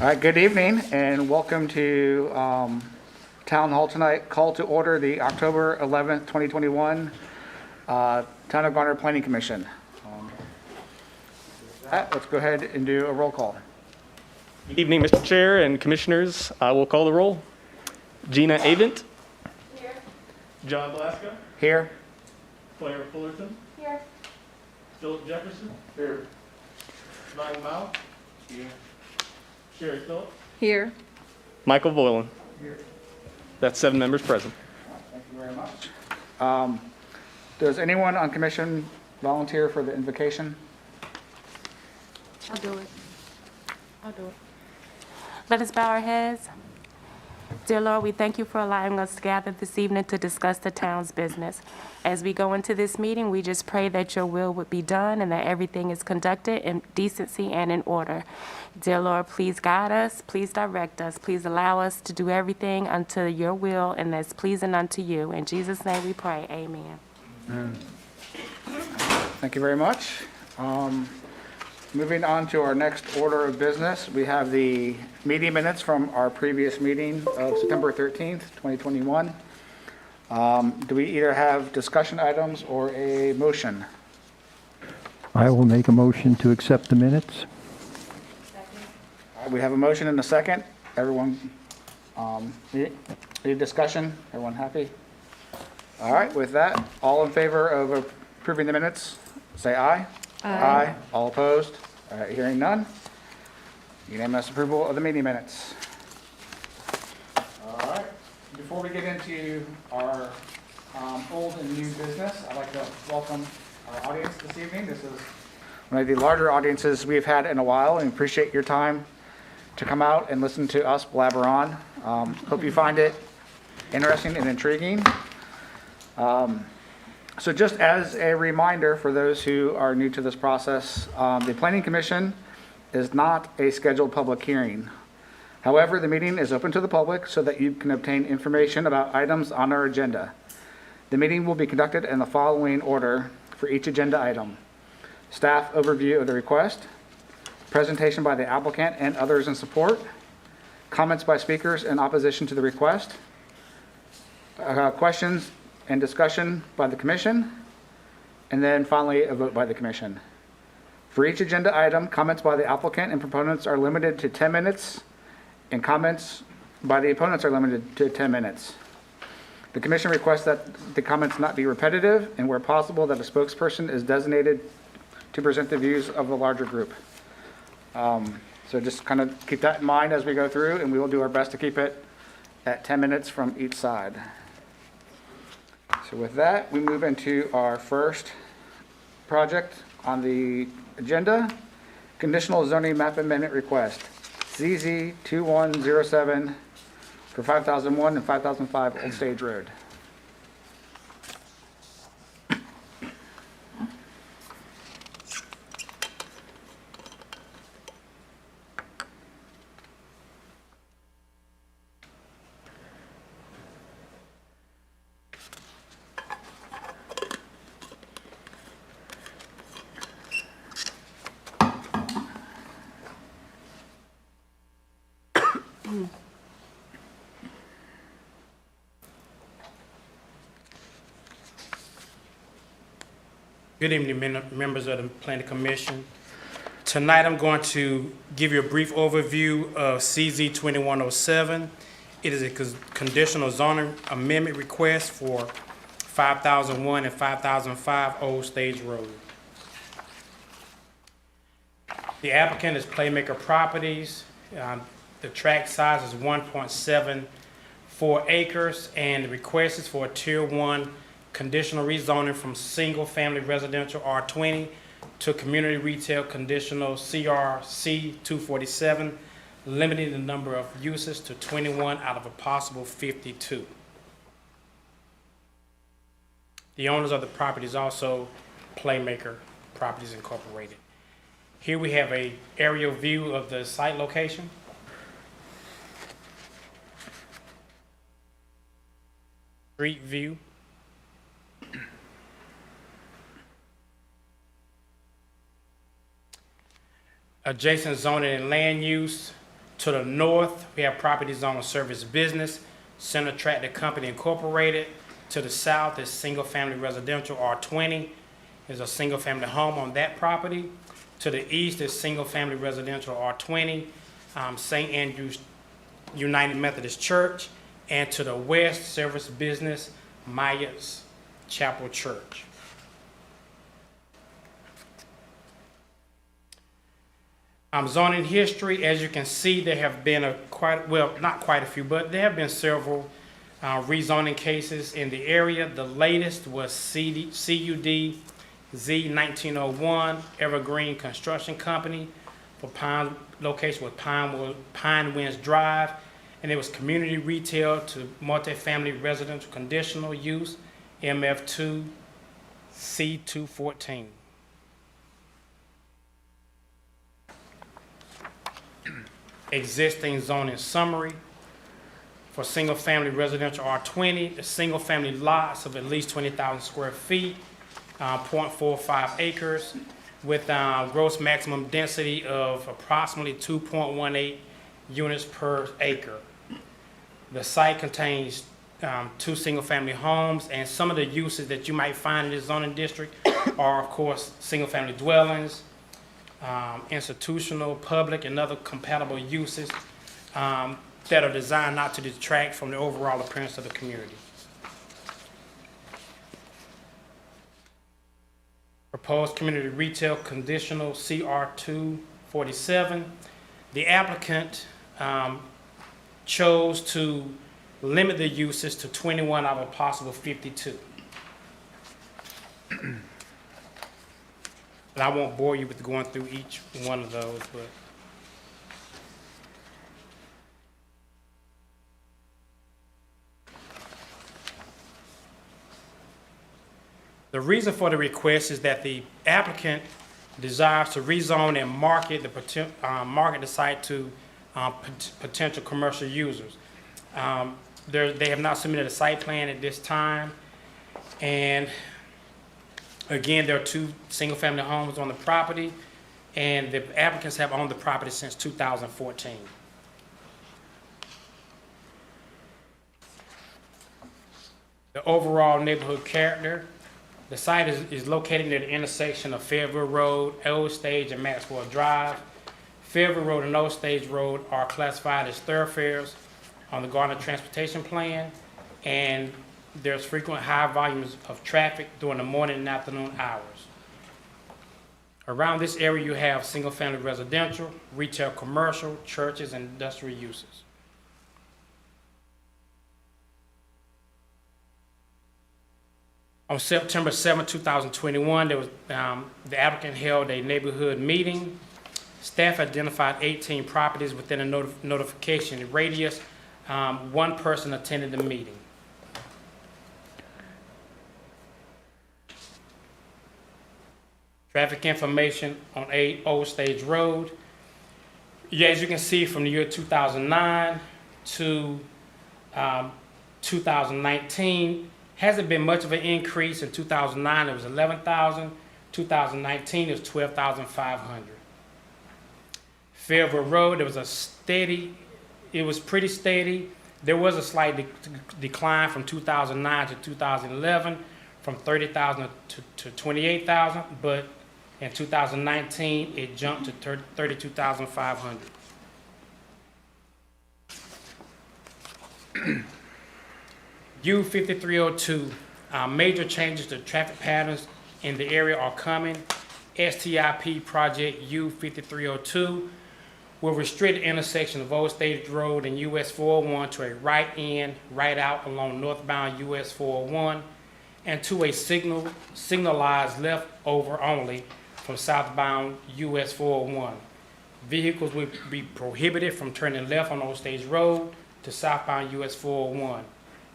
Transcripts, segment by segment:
All right, good evening and welcome to Town Hall tonight. Call to order the October 11th, 2021 Town of Garner Planning Commission. With that, let's go ahead and do a roll call. Good evening, Mr. Chair and Commissioners. I will call the roll. Gina Avent. Here. John Blaska. Here. Claire Fullerton. Here. Philip Jefferson. Here. Ryan Mao. Here. Sherry Phillips. Here. Michael Voiland. Here. That's 7 members present. Thank you very much. Does anyone on commission volunteer for the invocation? I'll do it. Let us bow our heads. Dear Lord, we thank you for allowing us to gather this evening to discuss the town's business. As we go into this meeting, we just pray that your will would be done and that everything is conducted in decency and in order. Dear Lord, please guide us, please direct us, please allow us to do everything unto your will and that's pleasing unto you. In Jesus' name we pray, amen. Thank you very much. Moving on to our next order of business, we have the meeting minutes from our previous meeting of September 13th, 2021. Do we either have discussion items or a motion? I will make a motion to accept the minutes. We have a motion and a second. Everyone, any discussion? Everyone happy? All right, with that, all in favor of approving the minutes, say aye. Aye. All opposed? All right, hearing none. Unanimous approval of the meeting minutes. All right, before we get into our old and new business, I'd like to welcome our audience this evening. This is one of the larger audiences we've had in a while, and appreciate your time to come out and listen to us blabber on. Hope you find it interesting and intriguing. So just as a reminder for those who are new to this process, the Planning Commission is not a scheduled public hearing. However, the meeting is open to the public so that you can obtain information about items on our agenda. The meeting will be conducted in the following order for each agenda item: staff overview of the request, presentation by the applicant and others in support, comments by speakers in opposition to the request, questions and discussion by the commission, and then finally a vote by the commission. For each agenda item, comments by the applicant and proponents are limited to 10 minutes, and comments by the opponents are limited to 10 minutes. The commission requests that the comments not be repetitive, and where possible that a spokesperson is designated to present the views of the larger group. So just kind of keep that in mind as we go through, and we will do our best to keep it at 10 minutes from each side. So with that, we move into our first project on the agenda, conditional zoning map amendment request, ZZ 2107 for 5001 and 5005 Old Stage Road. Good evening, members of the Planning Commission. Tonight, I'm going to give you a brief overview of CZ 2107. It is a conditional zoning amendment request for 5001 and 5005 Old Stage Road. The applicant is Playmaker Properties. The tract size is 1.74 acres, and the request is for a Tier 1 conditional rezoning from single-family residential R20 to community retail conditional CRC 247, limiting the number of uses to 21 out of a possible 52. The owners of the property is also Playmaker Properties Incorporated. Here we have an aerial view of the site location. Street view. Adjacent zoning and land use To the north, we have property zone service business, Center Tractor Company Incorporated. To the south is single-family residential R20. There's a single-family home on that property. To the east is single-family residential R20, St. Andrew's United Methodist Church. And to the west, service business, Myers Chapel Church. Zoning history, as you can see, there have been not quite a few, but there have been several rezoning cases in the area. The latest was CUD Z 1901 Evergreen Construction Company for location with Pine Winds Drive, and it was community retail to multifamily residential conditional use, MF2 C214. Existing zoning summary. For single-family residential R20, the single-family lots of at least 20,000 square feet, 0.45 acres, with gross maximum density of approximately 2.18 units per acre. The site contains 2 single-family homes, and some of the uses that you might find in this zoning district are, of course, single-family dwellings, institutional, public, and other compatible uses that are designed not to detract from the overall appearance of the community. Proposed community retail conditional CR247. The applicant chose to limit the uses to 21 out of a possible 52. And I won't bore you with going through each one of those, but the reason for the request is that the applicant desires to rezone and market the site to potential commercial users. They have not submitted a site plan at this time, and again, there are 2 single-family homes on the property, and the applicants have owned the property since 2014. The overall neighborhood character. The site is located near the intersection of Fayetteville Road, Old Stage, and Maxwell Drive. Fayetteville Road and Old Stage Road are classified as thoroughfares on the Gardner Transportation Plan, and there's frequent high volumes of traffic during the morning and afternoon hours. Around this area, you have single-family residential, retail, commercial, churches, and industrial uses. On September 7, 2021, the applicant held a neighborhood meeting. Staff identified 18 properties within a notification radius. 1 person attended the meeting. Traffic information on 8 Old Stage Road. Yeah, as you can see, from the year 2009 to 2019, hasn't been much of an increase. In 2009, it was 11,000. 2019, it was 12,500. Fayetteville Road, it was pretty steady. There was a slight decline from 2009 to 2011, from 30,000 to 28,000, but in 2019, it jumped to 32,500. U5302, major changes to traffic patterns in the area are coming. STIP project U5302 will restrict the intersection of Old Stage Road and US 401 to a right in, right out along northbound US 401, and to a signalized left over only from southbound US 401. Vehicles will be prohibited from turning left on Old Stage Road to southbound US 401.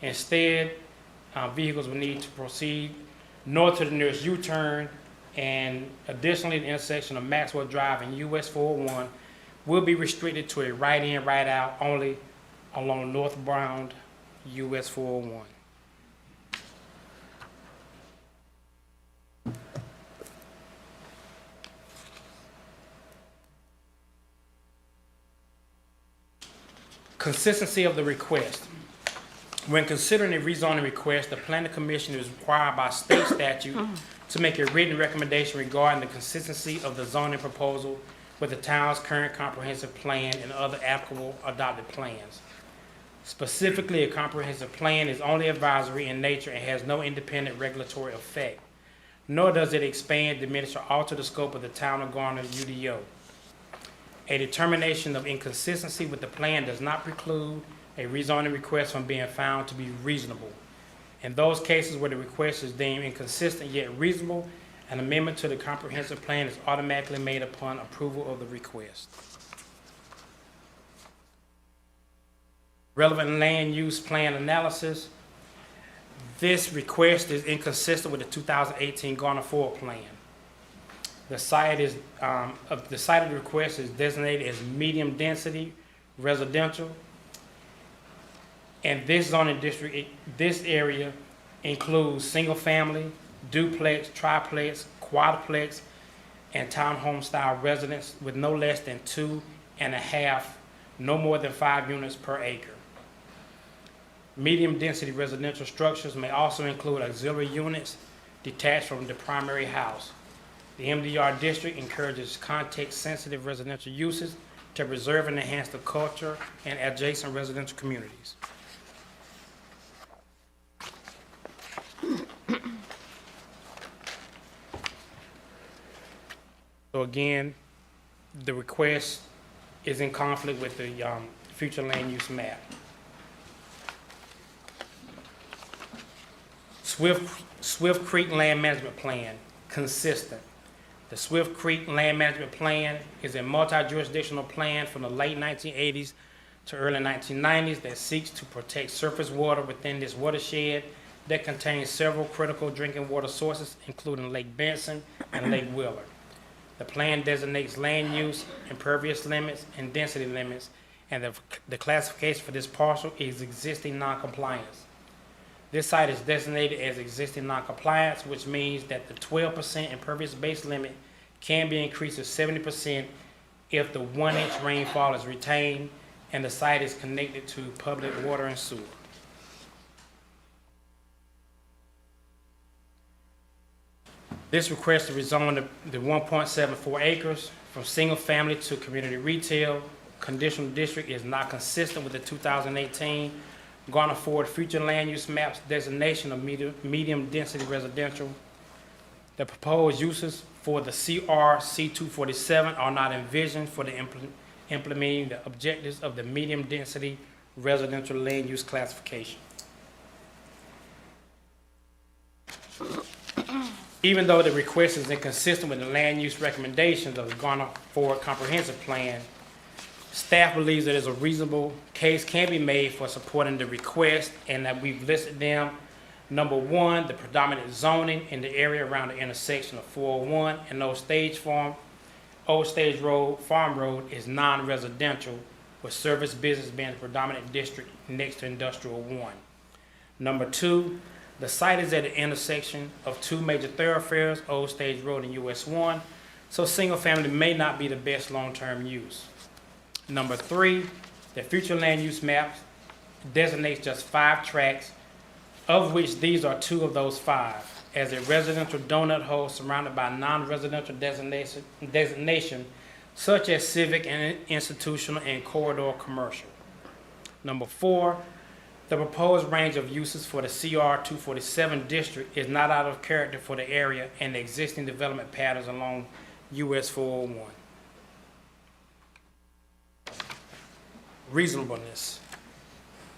Instead, vehicles will need to proceed north to the nearest U-turn, and additionally, the intersection of Maxwell Drive and US 401 will be restricted to a right in, right out only along northbound US 401. Consistency of the request. When considering a rezoning request, the Planning Commission is required by state statute to make a written recommendation regarding the consistency of the zoning proposal with the town's current comprehensive plan and other applicable adopted plans. Specifically, a comprehensive plan is only advisory in nature and has no independent regulatory effect, nor does it expand, diminish, or alter the scope of the town of Garner UDO. A determination of inconsistency with the plan does not preclude a rezoning request from being found to be reasonable. In those cases where the request is deemed inconsistent yet reasonable, an amendment to the comprehensive plan is automatically made upon approval of the request. Relevant land use plan analysis. This request is inconsistent with the 2018 Garner Forward Plan. The site of the request is designated as medium density residential, and this zoning district, this area includes single family, duplex, triplex, quadplex, and townhome style residence with no less than 2.5, no more than 5 units per acre. Medium density residential structures may also include auxiliary units detached from the primary house. The MDR district encourages context-sensitive residential uses to preserve and enhance the culture and adjacent residential communities. So again, the request is in conflict with the future land use map. Swift Creek Land Management Plan, consistent. The Swift Creek Land Management Plan is a multi-jurisdictional plan from the late 1980s to early 1990s that seeks to protect surface water within this watershed that contains several critical drinking water sources, including Lake Benson and Lake Wheeler. The plan designates land use, impervious limits, and density limits, and the classification for this parcel is existing noncompliance. This site is designated as existing noncompliance, which means that the 12% impervious base limit can be increased to 70% if the 1-inch rainfall is retained and the site is connected to public water and sewer. This request to rezone the 1.74 acres from single family to community retail conditional district is not consistent with the 2018 Garner Forward Future Land Use Maps designation of medium density residential. The proposed uses for the CR C247 are not envisioned for the implementing the objectives of the medium density residential land use classification. Even though the request is inconsistent with the land use recommendations of the Garner Forward Comprehensive Plan, staff believes that there's a reasonable case can be made for supporting the request, and that we've listed them. Number one, the predominant zoning in the area around the intersection of 401 and Old Stage Farm Road is non-residential, with service business being the predominant district next to Industrial 1. Number two, the site is at the intersection of two major thoroughfares, Old Stage Road and US 1, so single family may not be the best long-term use. Number three, the future land use map designates just 5 tracts, of which these are 2 of those 5, as a residential donut hole surrounded by non-residential designation, such as civic and institutional and corridor commercial. Number 4, the proposed range of uses for the CR 247 district is not out of character for the area and the existing development patterns along US 401. Reasonableness.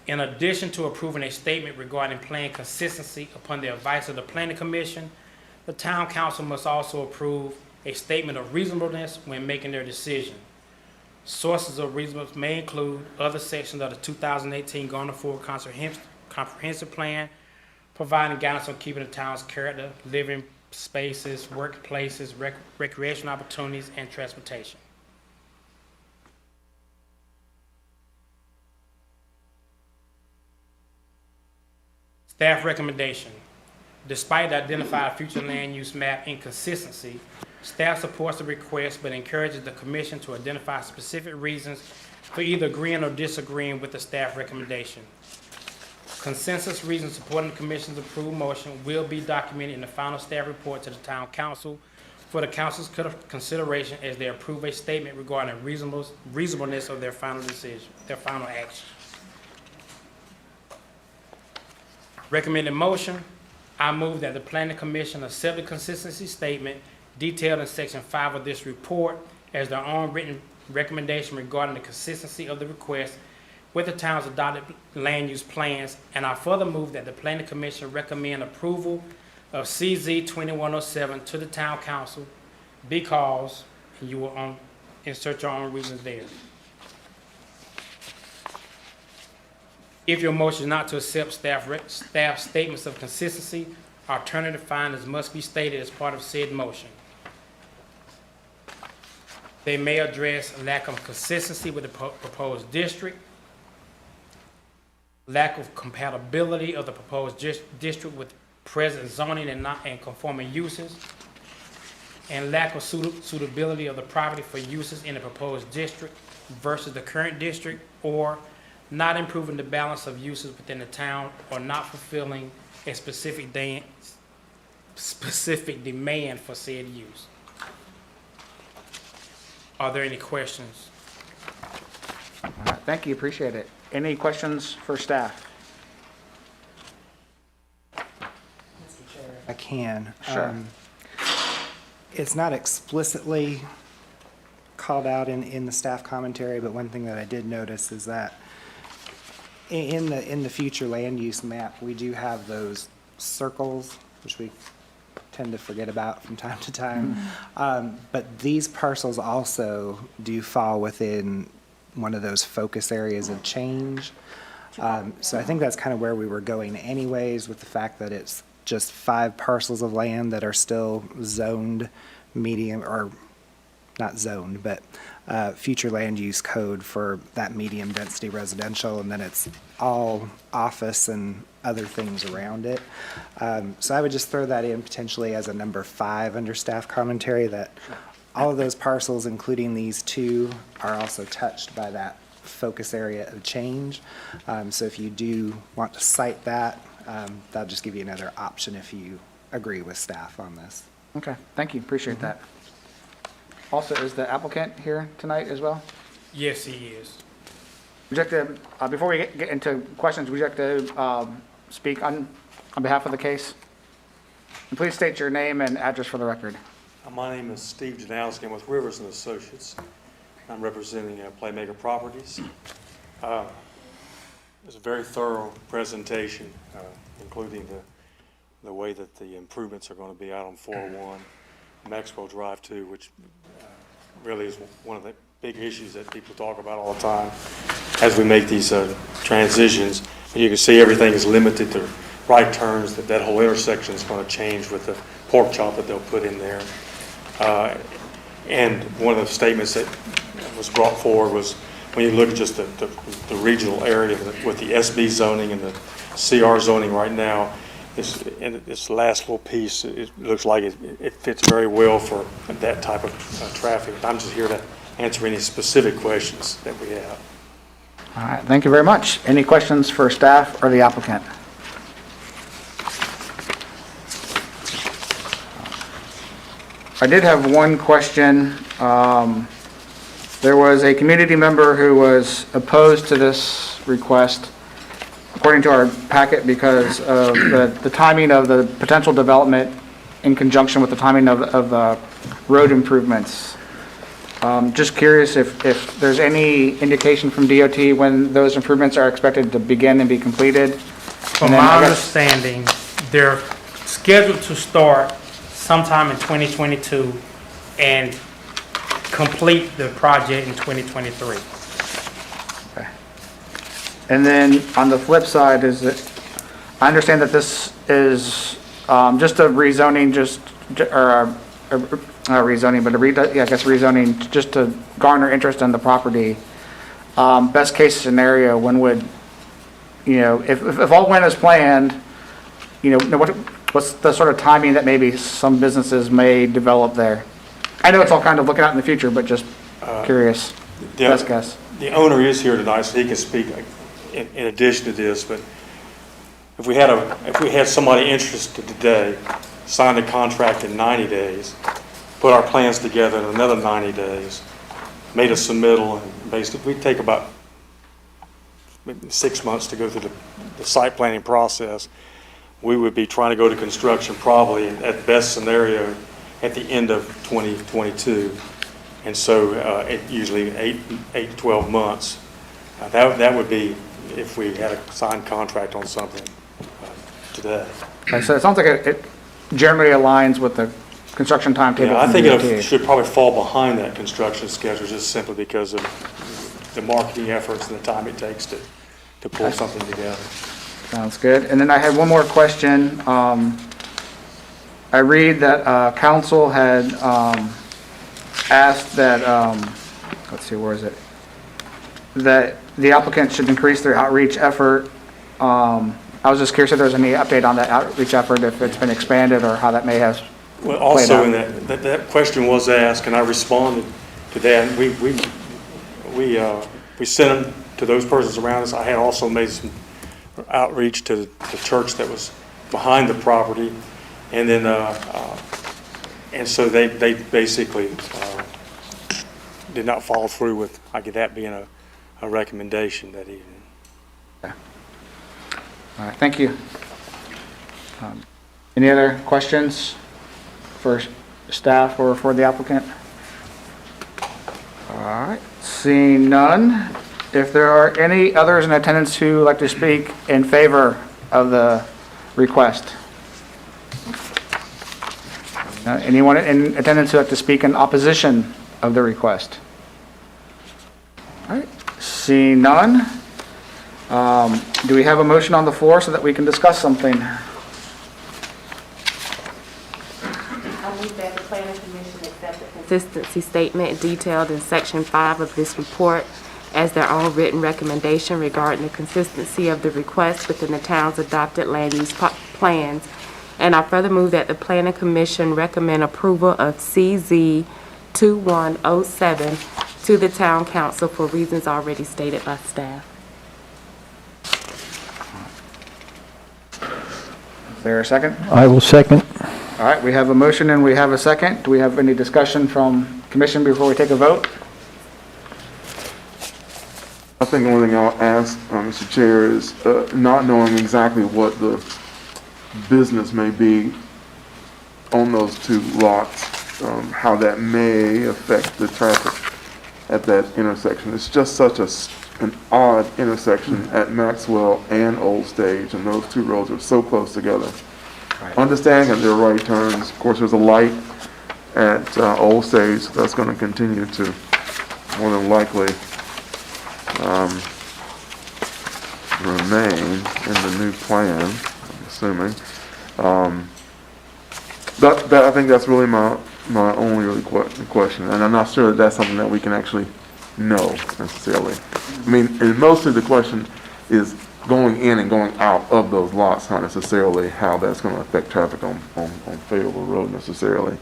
In addition to approving a statement regarding plan consistency upon the advice of the Planning Commission, the Town Council must also approve a statement of reasonableness when making their decision. Sources of reasonableness may include other sections of the 2018 Garner Forward Comprehensive Plan, providing guidance on keeping the town's character, living spaces, workplaces, recreation opportunities, and transportation. Staff recommendation. Despite the identified future land use map inconsistency, staff supports the request but encourages the Commission to identify specific reasons for either agreeing or disagreeing with the staff recommendation. Consensus reasons supporting the commission's approved motion will be documented in the final staff report to the town council for the council's consideration as they approve a statement regarding reasonableness of their final decision, their final action. Recommended motion, I move that the planning commission accept the consistency statement detailed in section 5 of this report as their own written recommendation regarding the consistency of the request with the town's adopted land use plans, and I further move that the planning commission recommend approval of CZ 2107 to the town council because, and you will insert your own reasons there. If your motion is not to accept staff statements of consistency, alternative findings must be stated as part of said motion. They may address lack of consistency with the proposed district, lack of compatibility of the proposed district with present zoning and conforming uses, and lack of suitability of the property for uses in the proposed district versus the current district, or not improving the balance of uses within the town, or not fulfilling a specific demand for said use. Are there any questions? All right, thank you, appreciate it. Any questions for staff? I can. Sure. It's not explicitly called out in the staff commentary, but one thing that I did notice is that in the future land use map, we do have those circles, which we tend to forget about from time to time. But these parcels also do fall within one of those focus areas of change. So I think that's kind of where we were going anyways, with the fact that it's just 5 parcels of land that are still zoned medium, or not zoned, but future land use code for that medium density residential, and then it's all office and other things around it. So I would just throw that in potentially as a number 5 under staff commentary, that all of those parcels, including these 2, are also touched by that focus area of change. So if you do want to cite that, that'll just give you another option if you agree with staff on this. Okay, thank you, appreciate that. Also, is the applicant here tonight as well? Yes, he is. Would you like to, before we get into questions, would you like to speak on behalf of the case? And please state your name and address for the record. My name is Steve Janowski. I'm with Rivers and Associates. I'm representing Playmaker Properties. It's a very thorough presentation, including the way that the improvements are going to be out on 401, Maxwell Drive too, which really is one of the big issues that people talk about all the time as we make these transitions. And you can see everything is limited to right turns, that whole intersection is going to change with the pork chop that they'll put in there. And one of the statements that was brought forward was, when you look at just the regional area with the SB zoning and the CR zoning right now, this last little piece, it looks like it fits very well for that type of traffic. I'm just here to answer any specific questions that we have. All right, thank you very much. Any questions for staff or the applicant? I did have one question. There was a community member who was opposed to this request, according to our packet, because of the timing of the potential development in conjunction with the timing of the road improvements. Just curious if there's any indication from DOT when those improvements are expected to begin and be completed? From my understanding, they're scheduled to start sometime in 2022 and complete the project in 2023. Okay. And then on the flip side, is that I understand that this is just a rezoning, rezoning just to garner interest in the property. Best case scenario, when would, if all went as planned, what's the sort of timing that maybe some businesses may develop there? I know it's all kind of looking out in the future, but just curious. Best guess. the owner is here tonight, so he can speak in addition to this, but if we had somebody interested today, signed a contract in 90 days, put our plans together in another 90 days, made a submittal, and basically, we'd take about maybe 6 months to go through the site planning process. We would be trying to go to construction probably, at best scenario, at the end of 2022. And so usually 8 to 12 months. That would be if we had a signed contract on something today. Okay, so it sounds like it generally aligns with the construction timetable. Yeah, I from think DOT. it should probably fall behind that construction schedule just simply because of the marketing efforts and the time it takes to pull something together. Sounds good. And then I had one more question. I read that council had asked that, let's see, where is it? That the applicant should increase their outreach effort. I was just curious if there's any update on that outreach effort, if it's been expanded or how that may have Well, also in out. that question was asked, and I responded to that. We sent them to those persons around us. I had also made some outreach to the church that was behind the property, and then and so they basically did not follow through with that being a recommendation that evening. All right, thank you. Any other questions for staff or for the applicant? All right, seeing none. If there are any others in attendance who would like to speak in favor of the request? Anyone in attendance who would like to speak in opposition of the request? All right, seeing none. Do we have a motion on the floor so that we can discuss something? I move that the planning commission accept the consistency statement detailed in section 5 of this report as their own written recommendation regarding the consistency of the request within the town's adopted land use plans. And I further move that the planning commission recommend approval of CZ 2107 to the town council for reasons already stated by staff. Is there a second? I will second. All right, we have a motion and we have a second. Do we have any discussion from commission before we take a vote? I think the only thing I'll ask, Mr. Chair, is not knowing exactly what the business may be on those two lots, how that may affect the traffic at that intersection. It's just such an odd intersection at Maxwell and Old Stage, and those two roads are so close together. Right. Understanding that there are right turns, of course, there's a light at Old Stage, so that's going to continue to more than likely remain in the new plan, I'm assuming. But I think that's really my only really question, and I'm not sure that that's something that we can actually know necessarily. I mean, and mostly the question is going in and going out of those lots, not necessarily how that's going to affect traffic on Fayetteville Road necessarily.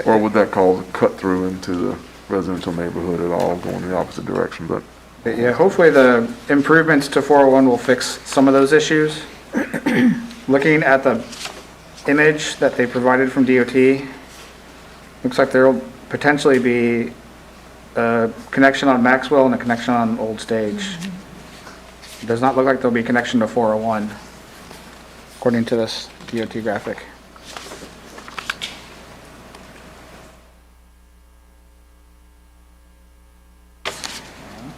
Or would that cause a cut through into the residential neighborhood at all, going in the opposite direction? But Yeah, hopefully the improvements to 401 will fix some of those issues. Looking at the image that they provided from DOT, looks like there will potentially be a connection on Maxwell and a connection on Old Stage. It does not look like there'll be a connection to 401, according to this DOT graphic.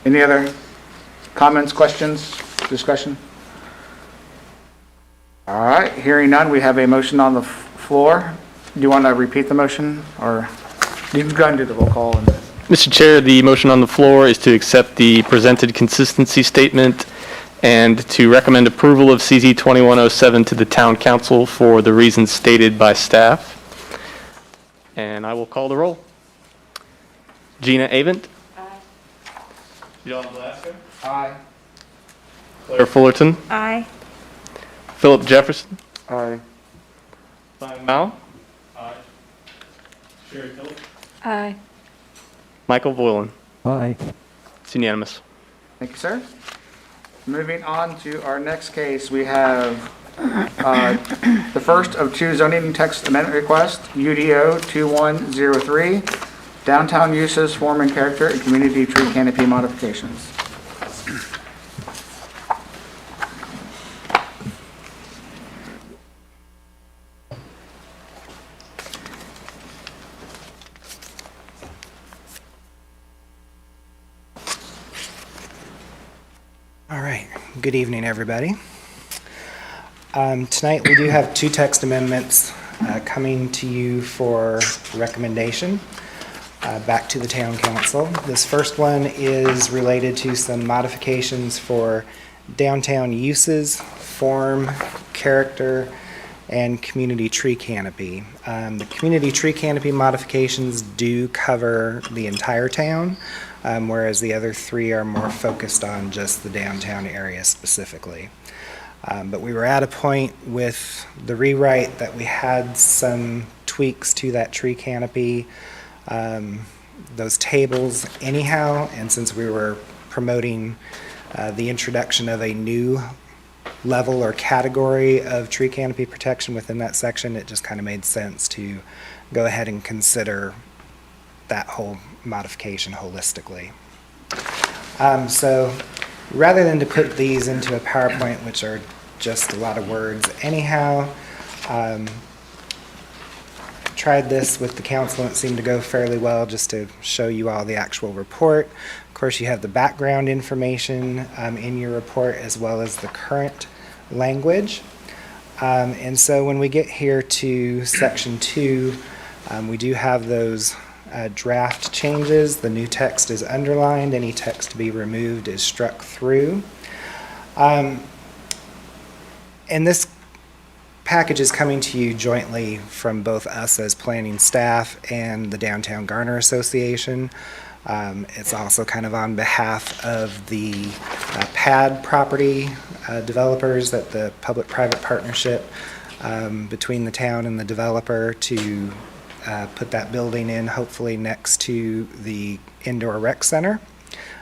Any other comments, questions, discussion? All right, hearing none, we have a motion on the floor. Do you want to repeat the motion, or you can go ahead and do the roll call? And Mr. Chair, the motion on the floor is to accept the presented consistency statement and to recommend approval of CZ 2107 to the town council for the reasons stated by staff. And I will call the roll. Gina Avent. John Blasco. Aye. Claire Fullerton. Aye. Philip Jefferson. I Simon Mao. Aye. Sherry Phillips. Aye. Michael Voiland. Aye. It's unanimous. Thank you, sir. Moving on to our next case, we have the first of two zoning text amendment requests, UDO 2103, downtown uses, form and character, and community tree canopy modifications. All right, good evening, everybody. Tonight, we do have two text amendments coming to you for recommendation back to the town council. This first one is related to some modifications for downtown uses, form, character, and community tree canopy. The community tree canopy modifications do cover the entire town, whereas the other three are more focused on just the downtown area specifically. But we were at a point with the rewrite that we had some tweaks to that tree canopy, those tables anyhow, and since we were promoting the introduction of a new level or category of tree canopy protection within that section, it just kind of made sense to go ahead and consider that whole modification holistically. So rather than to put these into a PowerPoint, which are just a lot of words anyhow, tried this with the council and it seemed to go fairly well, just to show you all the actual report. Of course, you have the background information in your report as well as the current language. And so when we get here to section 2, we do have those draft changes. The new text is underlined. Any text to be removed is struck through. And this package is coming to you jointly from both us as planning staff and the Downtown Garner Association. It's also kind of on behalf of the pad property developers, that the public-private partnership between the town and the developer to put that building in, hopefully next to the indoor rec center.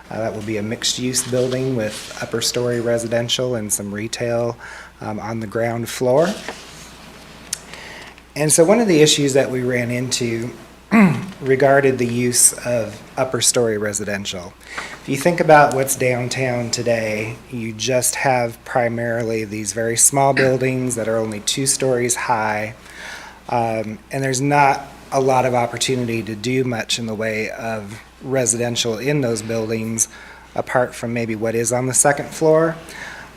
That will be a mixed-use building with upper-story residential and some retail on the ground floor. And so one of the issues that we ran into regarded the use of upper-story residential. If you think about what's downtown today, you just have primarily these very small buildings that are only 2 stories high, and there's not a lot of opportunity to do much in the way of residential in those buildings, apart from maybe what is on the second floor.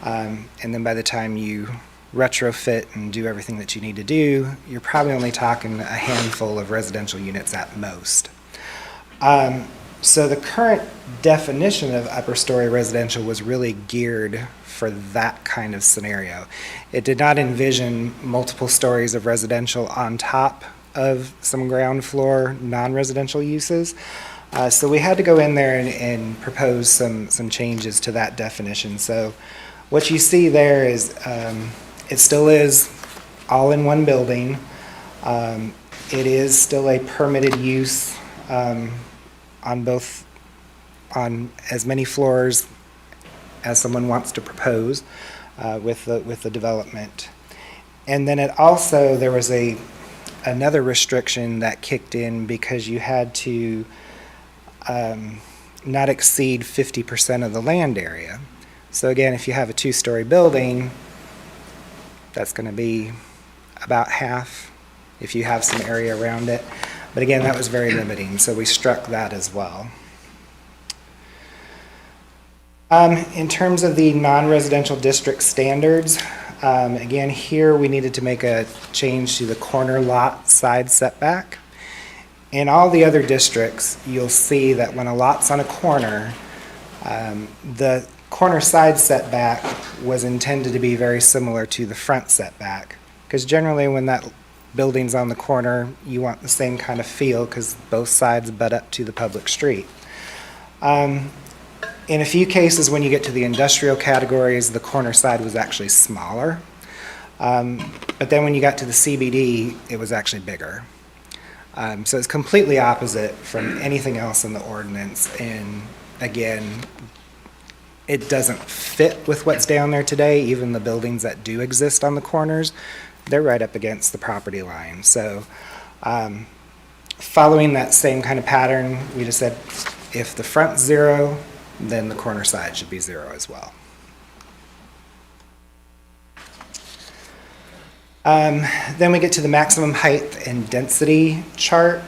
And then by the time you retrofit and do everything that you need to do, you're probably only talking a handful of residential units at most. So the current definition of upper story residential was really geared for that kind of scenario. It did not envision multiple stories of residential on top of some ground floor non-residential uses. So we had to go in there and propose some changes to that definition. So what you see there is it still is all in one building. It is still a permitted use on as many floors as someone wants to propose with the development. And then it also, there was another restriction that kicked in because you had to not exceed 50% of the land area. So again, if you have a 2-story building, that's going to be about half if you have some area around it. But again, that was very limiting, so we struck that as well. In terms of the non-residential district standards, again, here we needed to make a change to the corner lot side setback. In all the other districts, you'll see that when a lot's on a corner, the corner side setback was intended to be very similar to the front setback. Because generally when that building's on the corner, you want the same kind of feel because both sides butt up to the public street. In a few cases, when you get to the industrial categories, the corner side was actually smaller. But then when you got to the CBD, it was actually bigger. So it's completely opposite from anything else in the ordinance. And again, it doesn't fit with what's down there today. Even the buildings that do exist on the corners, they're right up against the property line. So following that same kind of pattern, we just said if the front's 0, then the corner side should be 0 as well. Then we get to the maximum height and density chart.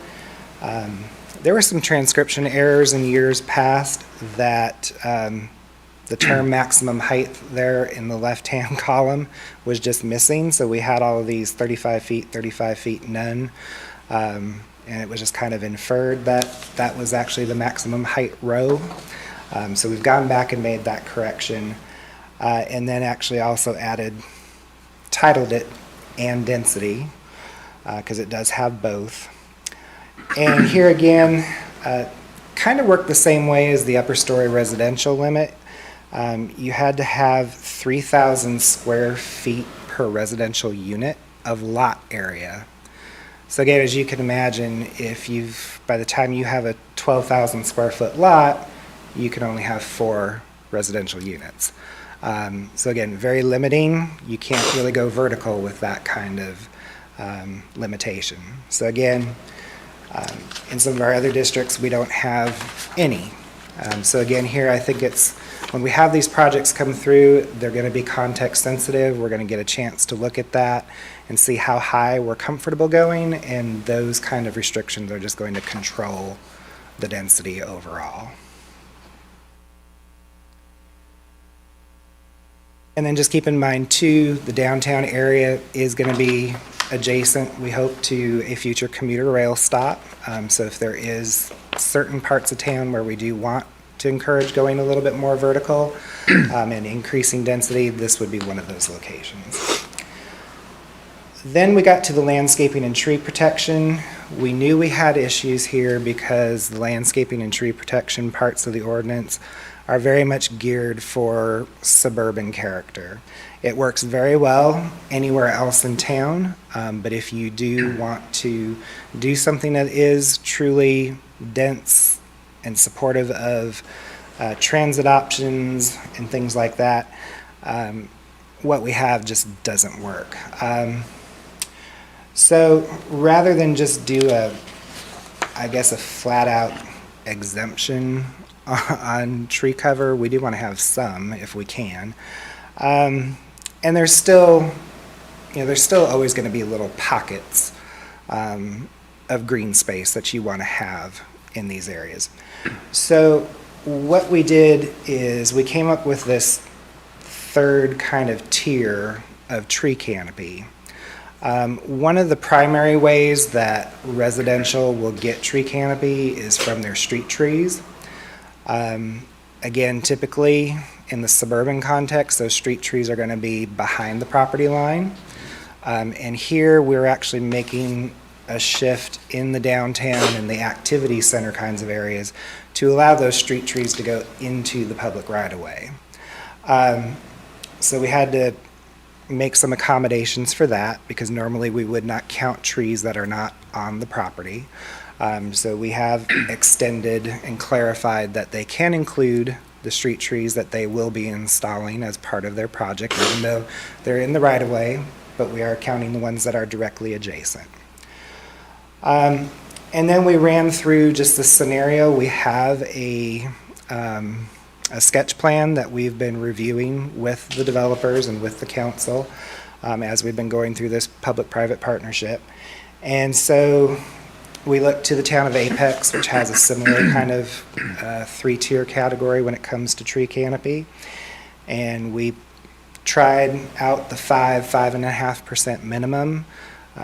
There were some transcription errors in years past that the term maximum height there in the left-hand column was just missing. So we had all of these 35 feet, none. And it was just kind of inferred that that was actually the maximum height row. So we've gone back and made that correction. And then actually also titled it and density, because it does have both. And here again, kind of worked the same way as the upper story residential limit. You had to have 3,000 square feet per residential unit of lot area. So again, as you can imagine, by the time you have a 12,000 square foot lot, you can only have 4 residential units. So again, very limiting. You can't really go vertical with that kind of limitation. So again, in some of our other districts, we don't have any. So again, here I think it's, when we have these projects come through, they're going to be context sensitive. We're going to get a chance to look at that and see how high we're comfortable going, and those kind of restrictions are just going to control the density overall. And then just keep in mind too, the downtown area is going to be adjacent, we hope, to a future commuter rail stop. So if there is certain parts of town where we do want to encourage going a little bit more vertical and increasing density, this would be one of those locations. Then we got to the landscaping and tree protection. We knew we had issues here because the landscaping and tree protection parts of the ordinance are very much geared for suburban character. It works very well anywhere else in town, but if you do want to do something that is truly dense and supportive of transit options and things like that, what we have just doesn't work. So rather than just do a flat out exemption on tree cover, we do want to have some if we can. And there's still always going to be little pockets of green space that you want to have in these areas. So what we did is we came up with this third kind of tier of tree canopy. One of the primary ways that residential will get tree canopy is from their street trees. Again, typically in the suburban context, those street trees are going to be behind the property line. And here we're actually making a shift in the downtown and the activity center kinds of areas to allow those street trees to go into the public right-of-way. So we had to make some accommodations for that because normally we would not count trees that are not on the property. So we have extended and clarified that they can include the street trees that they will be installing as part of their project, even though they're in the right-of-way, but we are counting the ones that are directly adjacent. And then we ran through just the scenario. We have a sketch plan that we've been reviewing with the developers and with the council as we've been going through this public-private partnership. And so we looked to the town of Apex, which has a similar kind of three-tier category when it comes to tree canopy. And we tried out the 5.5% minimum,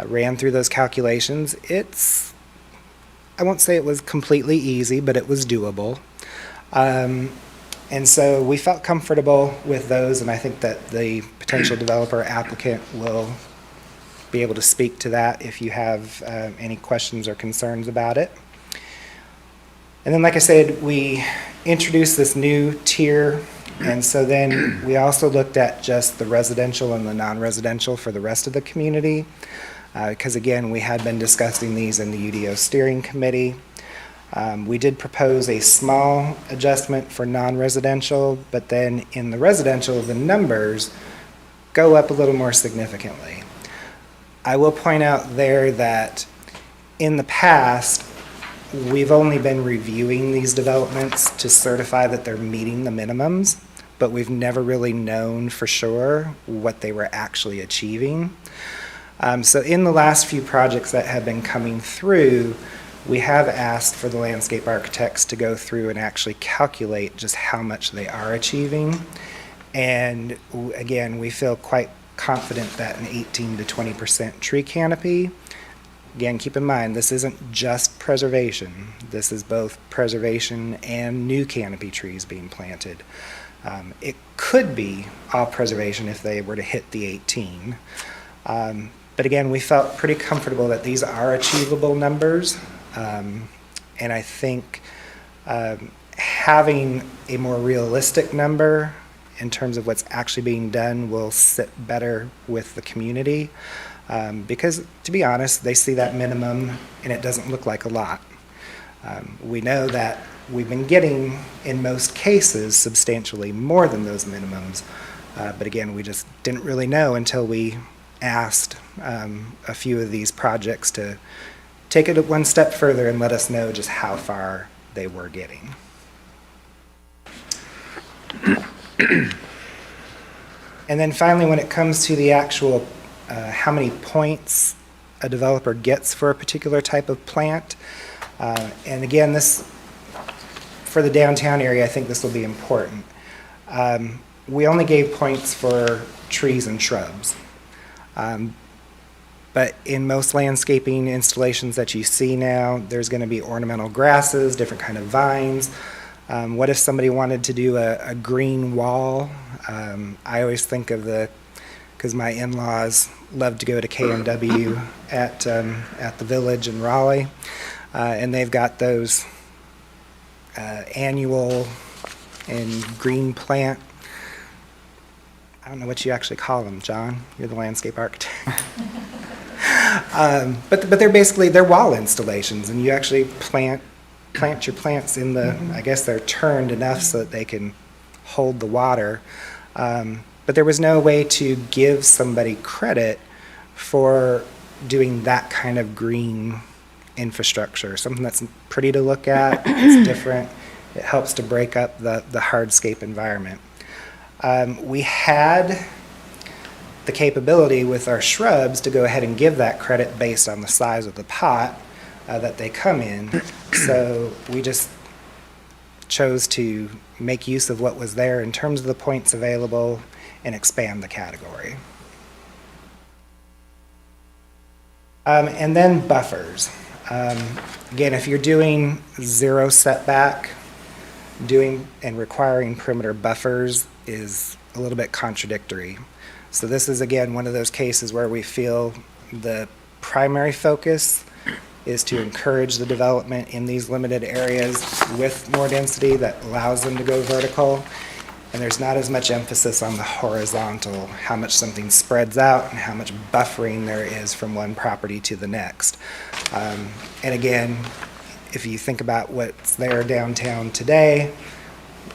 ran through those calculations. I won't say it was completely easy, but it was doable. And so we felt comfortable with those, and I think that the potential developer applicant will be able to speak to that if you have any questions or concerns about it. And then, like I said, we introduced this new tier, and so then we also looked at just the residential and the non-residential for the rest of the community. because again, we had been discussing these in the UDO steering committee. We did propose a small adjustment for non-residential, but then in the residential, the numbers go up a little more significantly. I will point out there that in the past, we've only been reviewing these developments to certify that they're meeting the minimums, but we've never really known for sure what they were actually achieving. So in the last few projects that have been coming through, we have asked for the landscape architects to go through and actually calculate just how much they are achieving. And again, we feel quite confident that an 18 to 20% tree canopy, again, keep in mind, this isn't just preservation. This is both preservation and new canopy trees being planted. It could be all preservation if they were to hit the 18. But again, we felt pretty comfortable that these are achievable numbers. And I think having a more realistic number in terms of what's actually being done will sit better with the community. Because to be honest, they see that minimum and it doesn't look like a lot. We know that we've been getting, in most cases, substantially more than those minimums. But again, we just didn't really know until we asked a few of these projects to take it one step further and let us know just how far they were getting. And then finally, when it comes to the actual how many points a developer gets for a particular type of plant, and again, this, for the downtown area, I think this will be important. We only gave points for trees and shrubs. But in most landscaping installations that you see now, there's going to be ornamental grasses, different kind of vines. What if somebody wanted to do a green wall? I always think of because my in-laws love to go to K&W at the Village in Raleigh, and they've got those annual and green plant. I don't know what you actually call them, John. You're the landscape architect. But they're wall installations, and you actually plant your plants in the, I guess they're turned enough so that they can hold the water. But there was no way to give somebody credit for doing that kind of green infrastructure, something that's pretty to look at, it's different, it helps to break up the hardscape environment. We had the capability with our shrubs to go ahead and give that credit based on the size of the pot that they come in. So we just chose to make use of what was there in terms of the points available and expand the category. And then buffers. Again, if you're doing zero setback, doing and requiring perimeter buffers is a little bit contradictory. So this is, again, one of those cases where we feel the primary focus is to encourage the development in these limited areas with more density that allows them to go vertical. And there's not as much emphasis on the horizontal, how much something spreads out and how much buffering there is from one property to the next. And again, if you think about what's there downtown today,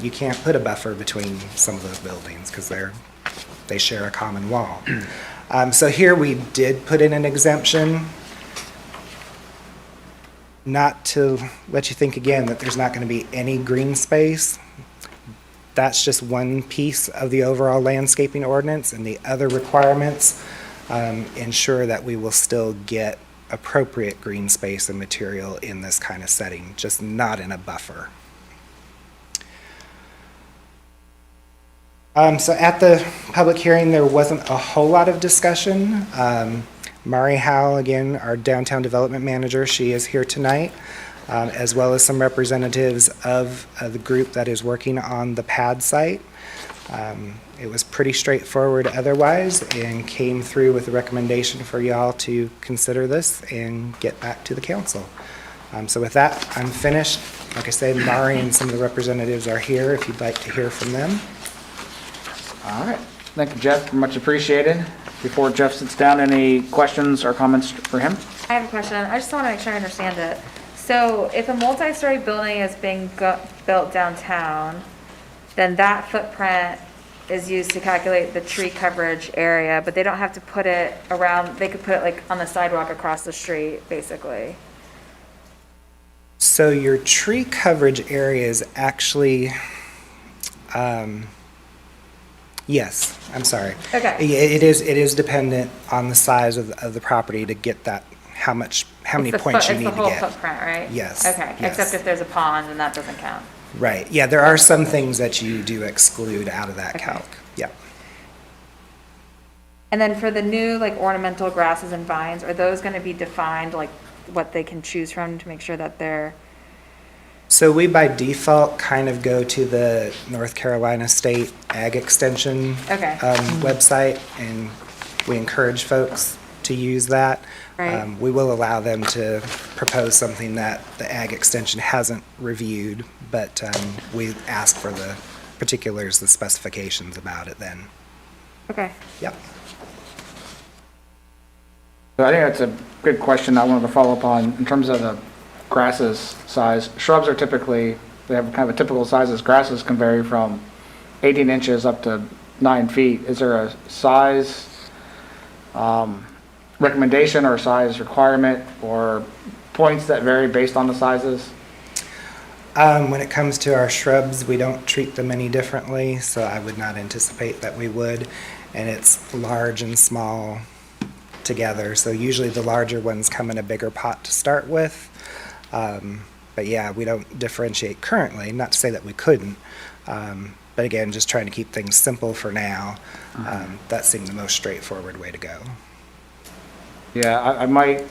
you can't put a buffer between some of those buildings because they share a common wall. So here we did put in an exemption, not to let you think again that there's not going to be any green space. That's just one piece of the overall landscaping ordinance, and the other requirements ensure that we will still get appropriate green space and material in this kind of setting, just not in a buffer. So at the public hearing, there wasn't a whole lot of discussion. Mari Howell, again, our downtown development manager, she is here tonight, as well as some representatives of the group that is working on the pad site. It was pretty straightforward otherwise and came through with a recommendation for y'all to consider this and get back to the council. So with that, I'm finished. Like I said, Mari and some of the representatives are here if you'd like to hear from them. All right. Thank you, Jeff. Much appreciated. Before Jeff sits down, any questions or comments for him? I have a question. I just want to make sure I understand it. So if a multi-story building is being built downtown, then that footprint is used to calculate the tree coverage area, but they don't have to put it around, they could put it like on the sidewalk across the street, basically. So your tree coverage area is actually, yes, I'm sorry. Okay. It is dependent on the size of the property to get that, how many It's the points you it's need the to whole get. footprint, right? Yes, Okay, yes. except if there's a pond, and that doesn't count. Right, yeah, there are some things that you do exclude out of that Okay. calc, yeah. And then for the new, like, ornamental grasses and vines, are those gonna be defined, like, what they can choose from to make sure that they're, So we by default kind of go to the North Carolina State Ag Extension Okay. Website, and we encourage folks to use that. Right. We will allow them to propose something that the Ag Extension hasn't reviewed, but we ask for the particulars, the specifications about it then. okay. Yep. So I think that's a good question I wanted to follow up on in terms of the grasses size. Shrubs are typically, they have kind of a typical sizes. Grasses can vary from 18 inches up to 9 feet. Is there a size recommendation or size requirement or points that vary based on the sizes? When it comes to our shrubs, we don't treat them any differently, so I would not anticipate that we would. And it's large and small together, so usually the larger ones come in a bigger pot to start with. But yeah, we don't differentiate currently, not to say that we couldn't. But again, just trying to keep things simple for now. That seemed the most straightforward way to go. Yeah, I might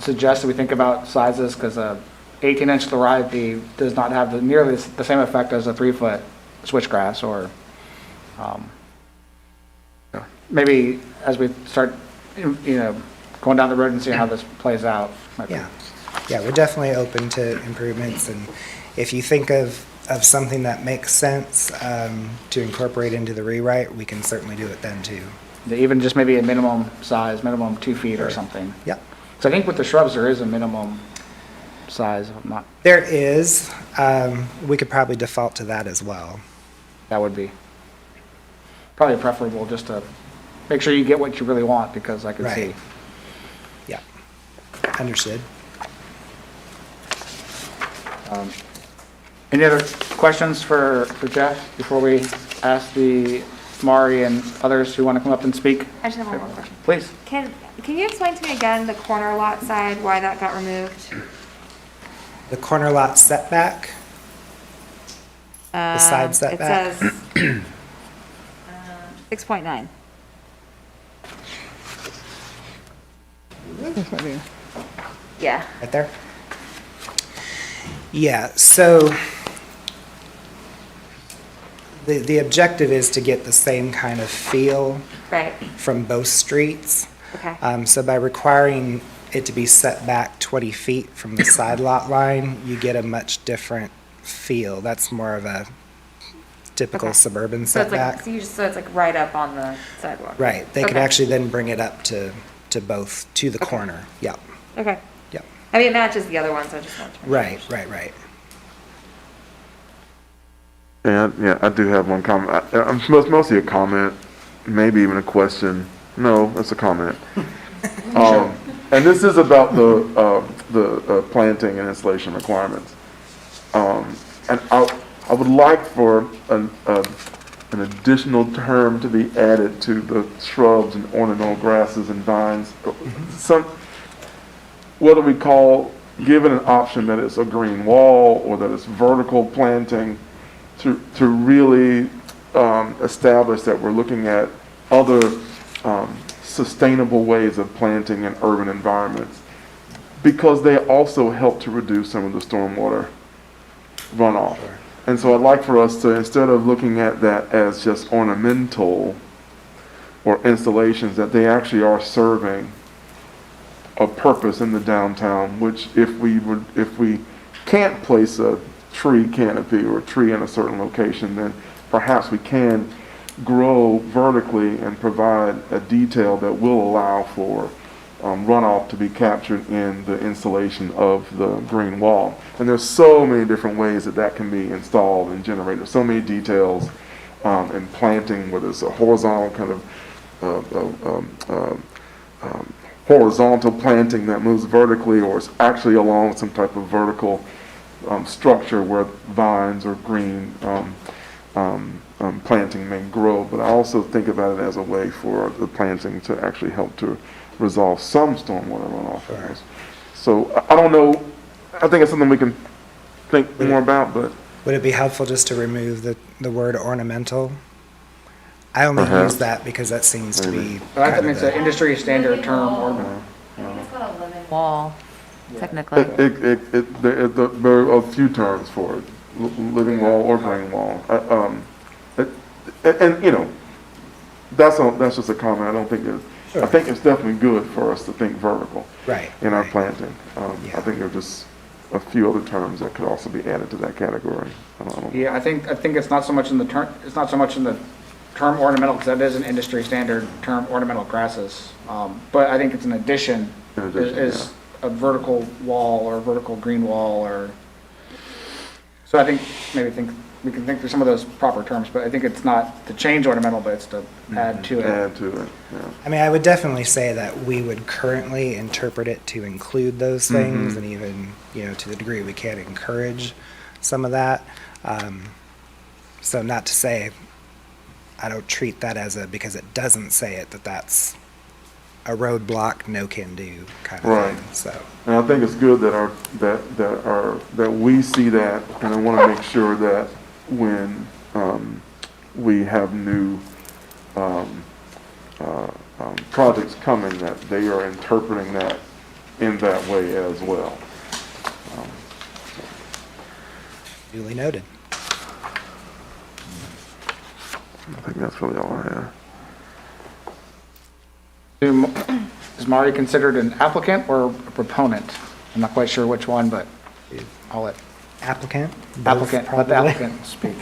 suggest that we think about sizes because a 18-inch variety does not have nearly the same effect as a 3-foot switchgrass or maybe as we start, going down the road and see how this plays out. might be- Yeah, yeah, we're definitely open to improvements, and if you think of something that makes sense to incorporate into the rewrite, we can certainly do it then too. Even just maybe a minimum size, minimum 2 feet or something. Yep. So I think with the shrubs, there is a minimum size, not, There is, we could probably default to that as well. that would be probably preferable just to make sure you get what you really want because I could see. Right. Yeah, understood. Any other questions for Jeff before we ask the Mari and others who want to come up and speak? I just have one more question. Please. Can you explain to me again the corner lot side, why that got removed? The corner lot setback, the side setback. It says 6.9. Yeah. Right there? Yeah, so the objective is to get the same kind of feel Right. from both streets. Okay. So by requiring it to be set back 20 feet from the side lot line, you get a much different feel. That's more of a typical Okay. suburban So it's like, setback. so it's like right up on the sidewalk. Right, they could Okay. actually then bring it up to both, to the corner. Yep, Okay. yep. I mean, it matches the other ones, I just want to. Right, right, right. Yeah, I do have one comment. Mostly a comment, maybe even a question. No, that's a comment. And this is about the planting and installation requirements. And I would like for an additional term to be added to the shrubs and ornamental grasses and vines. What do we call, given an option that it's a green wall or that it's vertical planting, to really establish that we're looking at other sustainable ways of planting in urban environments, because they also help to reduce some of the stormwater runoff. And so I'd like for us to, instead of looking at that as just ornamental or installations, that they actually are serving a purpose in the downtown, which if we can't place a tree canopy or a tree in a certain location, then perhaps we can grow vertically and provide a detail that will allow for runoff to be captured in the installation of the green wall. And there's so many different ways that that can be installed and generated. There's so many details in planting, whether it's a horizontal kind of horizontal planting that moves vertically, or it's actually along some type of vertical structure where vines or green planting may grow. But I also think about it as a way for the planting to actually help to resolve some stormwater runoff. So I don't know, I think it's something we can think more about, but. Would it be helpful just to remove the word ornamental? I only Perhaps. use that because that seems to be I kind think of it's an the, industry standard term, ornamental. I think it's called a living wall, technically. There are a few terms for it, living wall or green wall. And you know, that's just a comment. I don't think I think it's definitely good for us to think vertical right. in our right. planting. I Yeah. think there are just a few other terms that could also be added to that category. I don't know. Yeah, I think it's not so much in the term, term ornamental, because that is an industry standard term, ornamental grasses. But I think it's an addition, In addition, is a vertical wall or vertical green wall, or, so I think, we can think through some of those proper terms, but I think it's not to change ornamental, but it's to add to it. Add to it, yeah. I mean, I would definitely say that we would currently interpret it to include those things, and even, to the degree we can encourage some of that. So not to say, I don't treat that as because it doesn't say it, that's a roadblock, no can do kind of Right. thing, so. And I think it's good that we see that, and I want to make sure that when we have new projects coming, that they are interpreting that in that way as well. Duly noted. I think that's really all I have. Is Mari considered an applicant or a proponent? I'm not quite sure which one, but I'll let Applicant? Both, applicant, let the probably. applicant speak.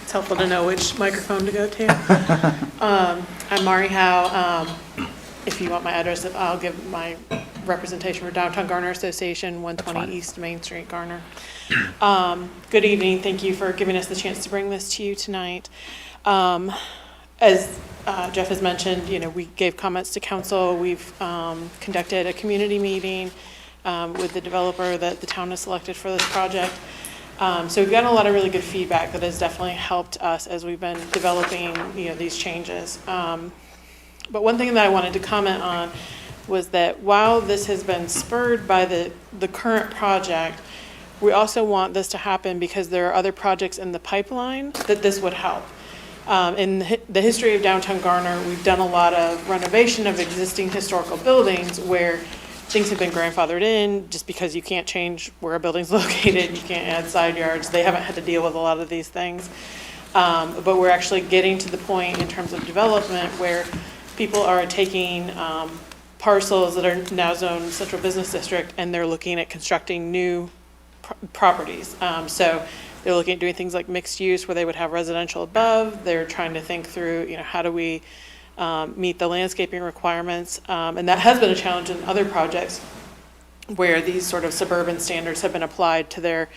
It's helpful to know which microphone to go to. I'm Mari Howe. If you want my address, I'll give my representation for Downtown Garner Association, 120 East Main Street, Garner. Good evening. Thank you for giving us the chance to bring this to you tonight. As Jeff has mentioned, we gave comments to council. We've conducted a community meeting with the developer that the town has selected for this project. So we've gotten a lot of really good feedback that has definitely helped us as we've been developing, these changes. But one thing that I wanted to comment on was that while this has been spurred by the current project, we also want this to happen because there are other projects in the pipeline that this would help. In the history of downtown Garner, we've done a lot of renovation of existing historical buildings where things have been grandfathered in just because you can't change where a building's located, you can't add side yards. They haven't had to deal with a lot of these things. But we're actually getting to the point in terms of development where people are taking parcels that are now zoned Central Business District and they're looking at constructing new properties. So they're looking at doing things like mixed use where they would have residential above. They're trying to think through, how do we meet the landscaping requirements. And that has been a challenge in other projects where these sort of suburban standards have been applied to their,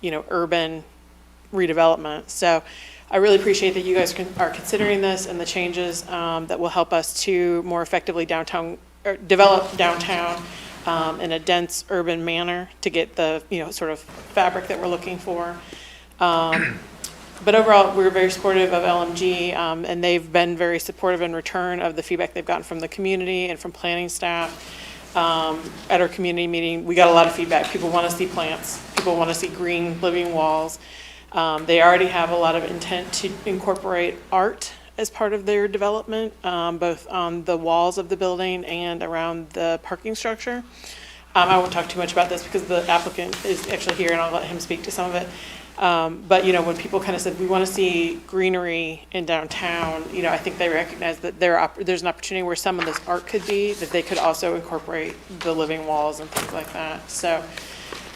urban redevelopment. So I really appreciate that you guys are considering this and the changes that will help us to more effectively develop downtown in a dense urban manner to get the, sort of fabric that we're looking for. But overall, we're very supportive of LMG, and they've been very supportive in return of the feedback they've gotten from the community and from planning staff. At our community meeting, we got a lot of feedback. People want to see plants. People want to see green living walls. They already have a lot of intent to incorporate art as part of their development, both on the walls of the building and around the parking structure. I won't talk too much about this because the applicant is actually here and I'll let him speak to some of it. But when people kind of said, we want to see greenery in downtown, I think they recognize that there's an opportunity where some of this art could be, that they could also incorporate the living walls and things like that. So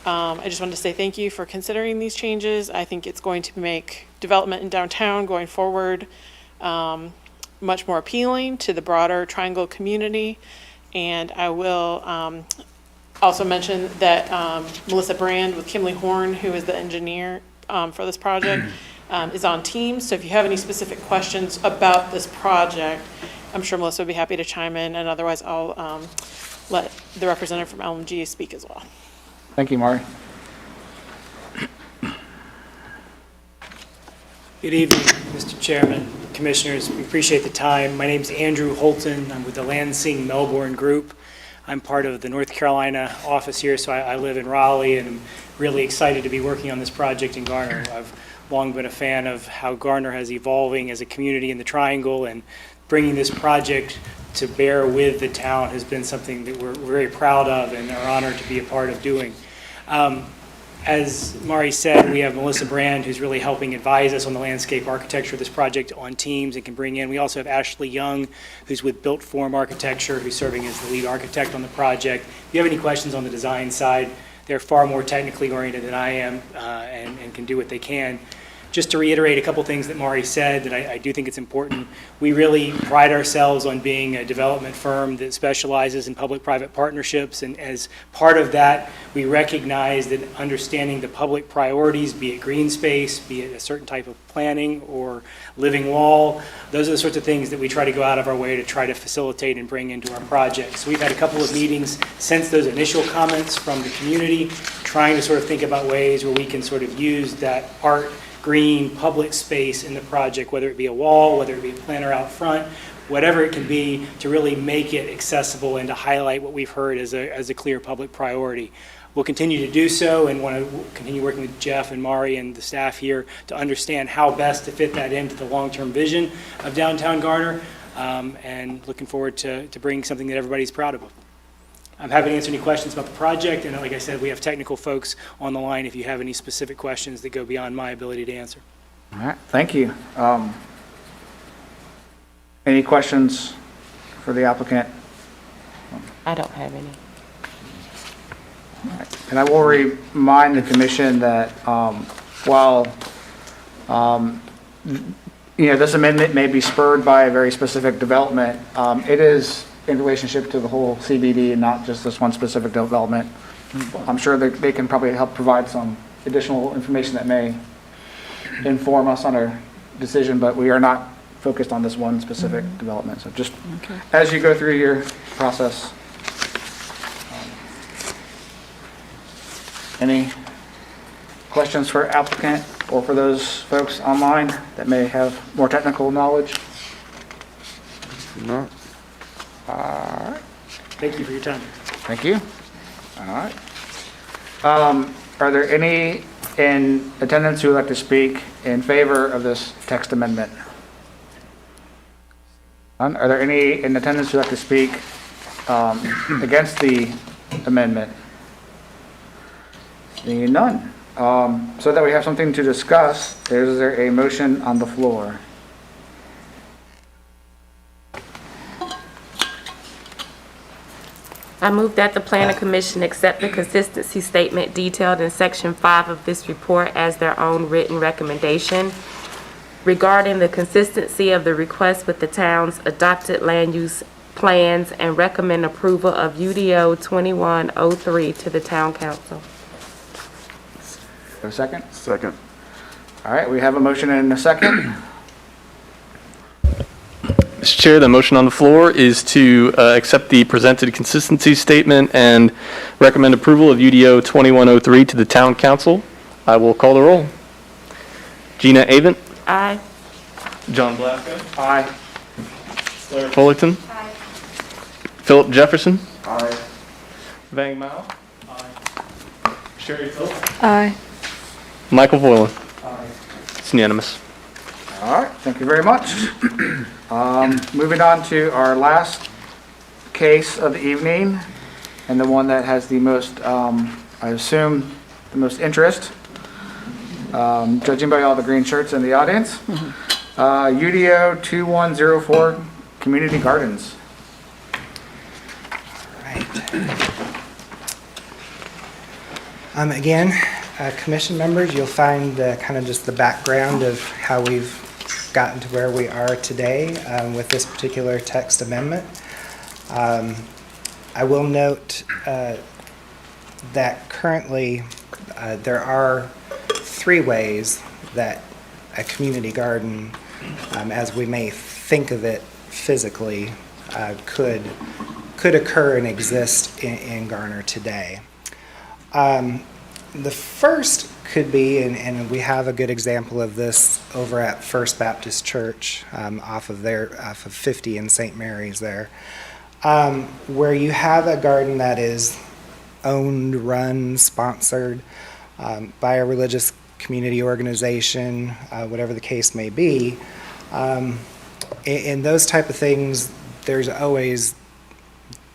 I just wanted to say thank you for considering these changes. I think it's going to make development in downtown going forward much more appealing to the broader Triangle community. And I will also mention that Melissa Brand with Kimley Horn, who is the engineer for this project, is on Teams. So if you have any specific questions about this project, I'm sure Melissa would be happy to chime in, and otherwise I'll let the representative from LMG speak as well. Thank you, Mari. Good evening, Mr. Chairman, Commissioners. We appreciate the time. My name is Andrew Holton. I'm with the Lansing Melbourne Group. I'm part of the North Carolina office here, so I live in Raleigh, and I'm really excited to be working on this project in Garner. I've long been a fan of how Garner has evolving as a community in the Triangle, and bringing this project to bear with the town has been something that we're very proud of and are honored to be a part of doing. As Mari said, we have Melissa Brand, who's really helping advise us on the landscape architecture of this project on Teams and can bring in. We also have Ashley Young, who's with Built Form Architecture, who's serving as the lead architect on the project. If you have any questions on the design side, they're far more technically oriented than I am and can do what they can. Just to reiterate a couple things that Mari said that I do think it's important, we really pride ourselves on being a development firm that specializes in public-private partnerships, and as part of that, we recognize that understanding the public priorities, be it green space, be it a certain type of planning or living wall, those are the sorts of things that we try to go out of our way to try to facilitate and bring into our projects. So we've had a couple of meetings since those initial comments from the community, trying to sort of think about ways where we can sort of use that art, green, public space in the project, whether it be a wall, whether it be a planter out front, whatever it can be, to really make it accessible and to highlight what we've heard as a clear public priority. We'll continue to do so and want to continue working with Jeff and Mari and the staff here to understand how best to fit that into the long-term vision of downtown Garner, and looking forward to bringing something that everybody's proud of. I'm happy to answer any questions about the project, and like I said, we have technical folks on the line if you have any specific questions that go beyond my ability to answer. All right, thank you. Any questions for the applicant? I don't have any. All right. And I will remind the commission that while this amendment may be spurred by a very specific development, it is in relationship to the whole CBD and not just this one specific development. I'm sure that they can probably help provide some additional information that may inform us on our decision, but we are not focused on this one specific development. So just as you go through your process. Any questions for applicant or for those folks online that may have more technical knowledge? No. All right. Thank you for your time. Thank you. All right. Are there any in attendance who would like to speak in favor of this text amendment? None? Are there any in attendance who would like to speak against the amendment? Seeing none. So that we have something to discuss, is there a motion on the floor? I move that the Planning Commission accept the consistency statement detailed in Section 5 of this report as their own written recommendation regarding the consistency of the request with the town's adopted land use plans, and recommend approval of UDO 2103 to the Town Council. A second? Second. All right, we have a motion and a second. Mr. Chair, the motion on the floor is to accept the presented consistency statement and recommend approval of UDO 2103 to the Town Council. I will call the roll. Gina Avent. Aye. John Blasco. Aye. Claire Fullerton. Aye. Philip Jefferson. Aye. Vang Mao. Aye. Sherry Phillips. Aye. Michael Voiland. It's unanimous. All right, thank you very much. Moving on to our last case of the evening, and the one that has the most, I assume, the most interest, judging by all the green shirts in the audience. UDO 2104 Community Gardens. Right. Again, commission members, you'll find kind of just the background of how we've gotten to where we are today with this particular text amendment. I will note that currently there are 3 ways that a community garden, as we may think of it physically, could occur and exist in Garner today. The first could be, and we have a good example of this over at First Baptist Church off of 50 in St. Mary's there, where you have a garden that is owned, run, sponsored by a religious community organization, whatever the case may be. In those type of things, there's always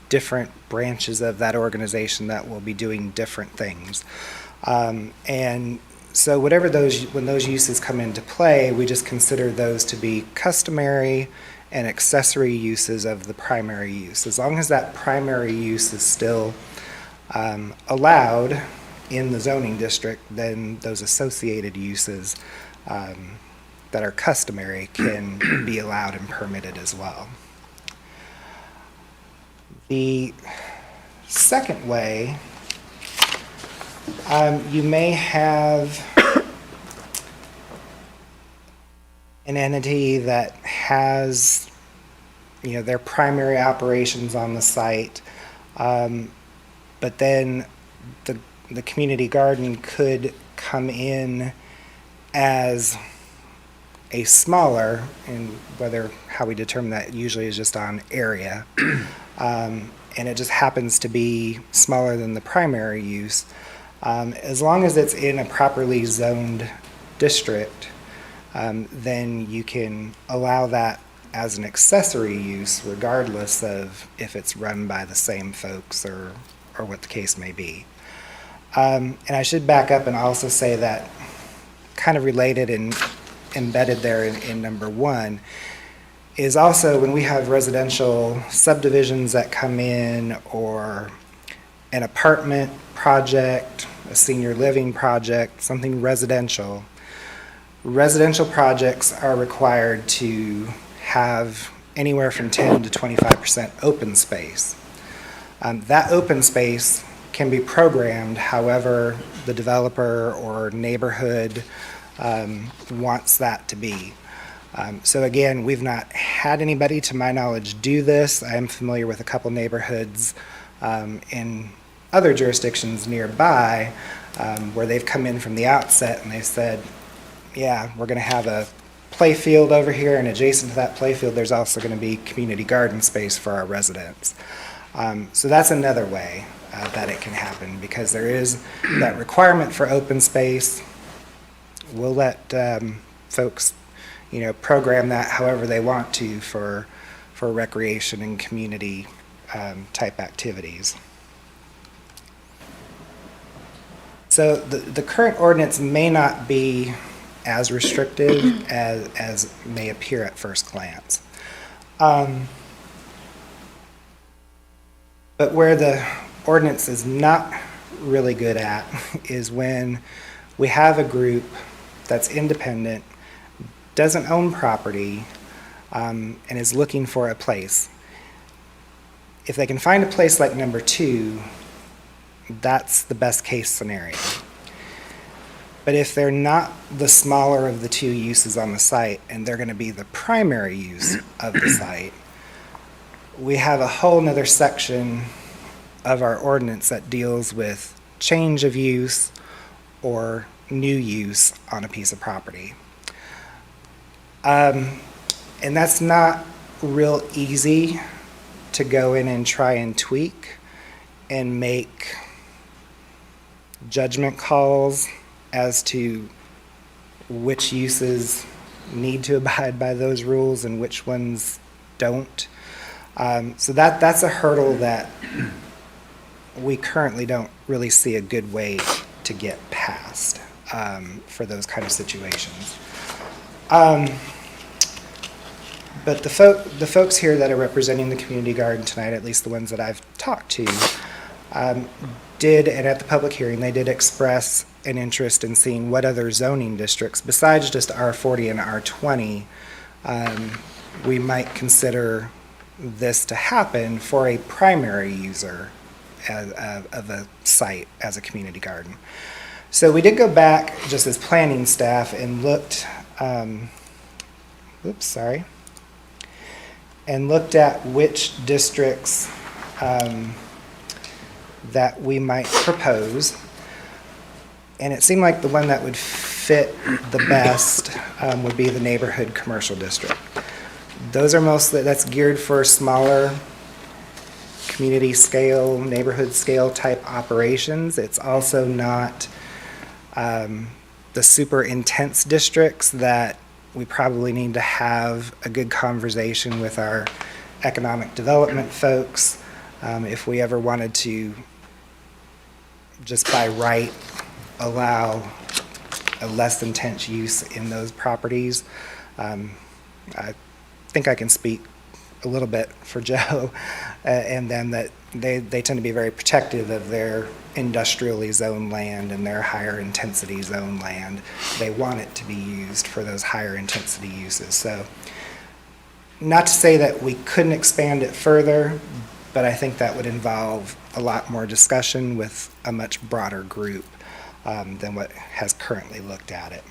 different branches of that organization that will be doing different things. And so when those uses come into play, we just consider those to be customary and accessory uses of the primary use. As long as that primary use is still allowed in the zoning district, then those associated uses that are customary can be allowed and permitted as well. The second way, you may have an entity that has, their primary operations on the site, but then the community garden could come in as a smaller, and how we determine that usually is just on area, and it just happens to be smaller than the primary use. As long as it's in a properly zoned district, then you can allow that as an accessory use regardless of if it's run by the same folks or what the case may be. And I should back up and also say that kind of related and embedded there in number 1 is also when we have residential subdivisions that come in, or an apartment project, a senior living project, something residential. Residential projects are required to have anywhere from 10 to 25% open space. That open space can be programmed however the developer or neighborhood wants that to be. So again, we've not had anybody, to my knowledge, do this. I am familiar with a couple neighborhoods in other jurisdictions nearby where they've come in from the outset and they said, yeah, we're going to have a play field over here, and adjacent to that play field there's also going to be community garden space for our residents. So that's another way that it can happen, because there is that requirement for open space. We'll let folks program that however they want to for recreation and community type activities. So the current ordinance may not be as restrictive as may appear at first glance. But where the ordinance is not really good at is when we have a group that's independent, doesn't own property, and is looking for a place. If they can find a place like number 2, that's the best case scenario. But if they're not the smaller of the 2 uses on the site, and they're going to be the primary use of the site, we have a whole nother section of our ordinance that deals with change of use or new use on a piece of property. And that's not real easy to go in and try and tweak and make judgment calls as to which uses need to abide by those rules and which ones don't. So that's a hurdle that we currently don't really see a good way to get past for those kind of situations. But the folks here that are representing the community garden tonight, at least the ones that I've talked to, did, and at the public hearing, they did express an interest in seeing what other zoning districts, besides just R40 and R20, we might consider this to happen for a primary user of a site as a community garden. So we did go back, just as planning staff, and looked, and looked at which districts that we might propose. And it seemed like the one that would fit the best would be the neighborhood commercial district. Those are that's geared for smaller community scale, neighborhood scale type operations. It's also not the super intense districts that we probably need to have a good conversation with our economic development folks if we ever wanted to just by right allow a less intense use in those properties. I think I can speak a little bit for Joe and them that they tend to be very protective of their industrially zoned land and their higher intensity zone land. They want it to be used for those higher intensity uses. So not to say that we couldn't expand it further, but I think that would involve a lot more discussion with a much broader group than what has currently looked at it.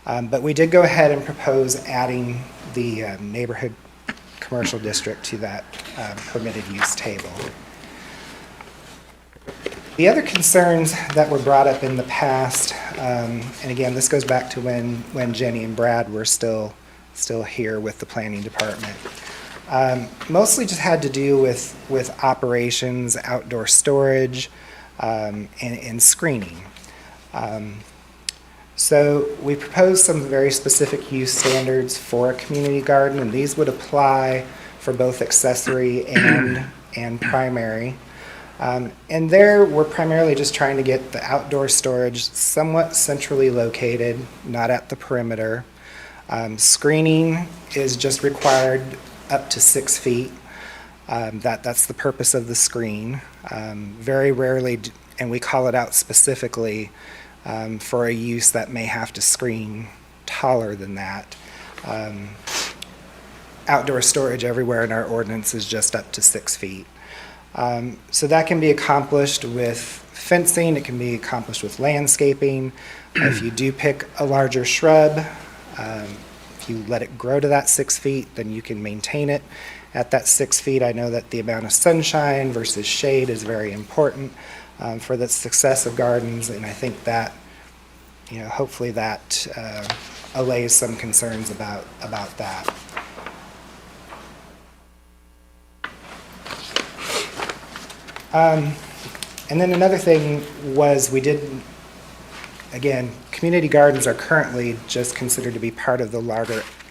But we did go ahead and propose adding the neighborhood commercial district to that permitted use table. The other concerns that were brought up in the past, and again, this goes back to when Jenny and Brad were still here with the planning department, mostly just had to do with operations, outdoor storage, and screening. So we proposed some very specific use standards for a community garden, and these would apply for both accessory and primary. And there, we're primarily just trying to get the outdoor storage somewhat centrally located, not at the perimeter. Screening is just required up to 6 feet. That's the purpose of the screen. Very rarely, and we call it out specifically for a use that may have to screen taller than that. Outdoor storage everywhere in our ordinance is just up to 6 feet. So that can be accomplished with fencing, it can be accomplished with landscaping. If you do pick a larger shrub, if you let it grow to that 6 feet, then you can maintain it at that 6 feet. I know that the amount of sunshine versus shade is very important for the success of gardens, and I think that, hopefully that allays some concerns about that. And then another thing was again, community gardens are currently just considered to be part of the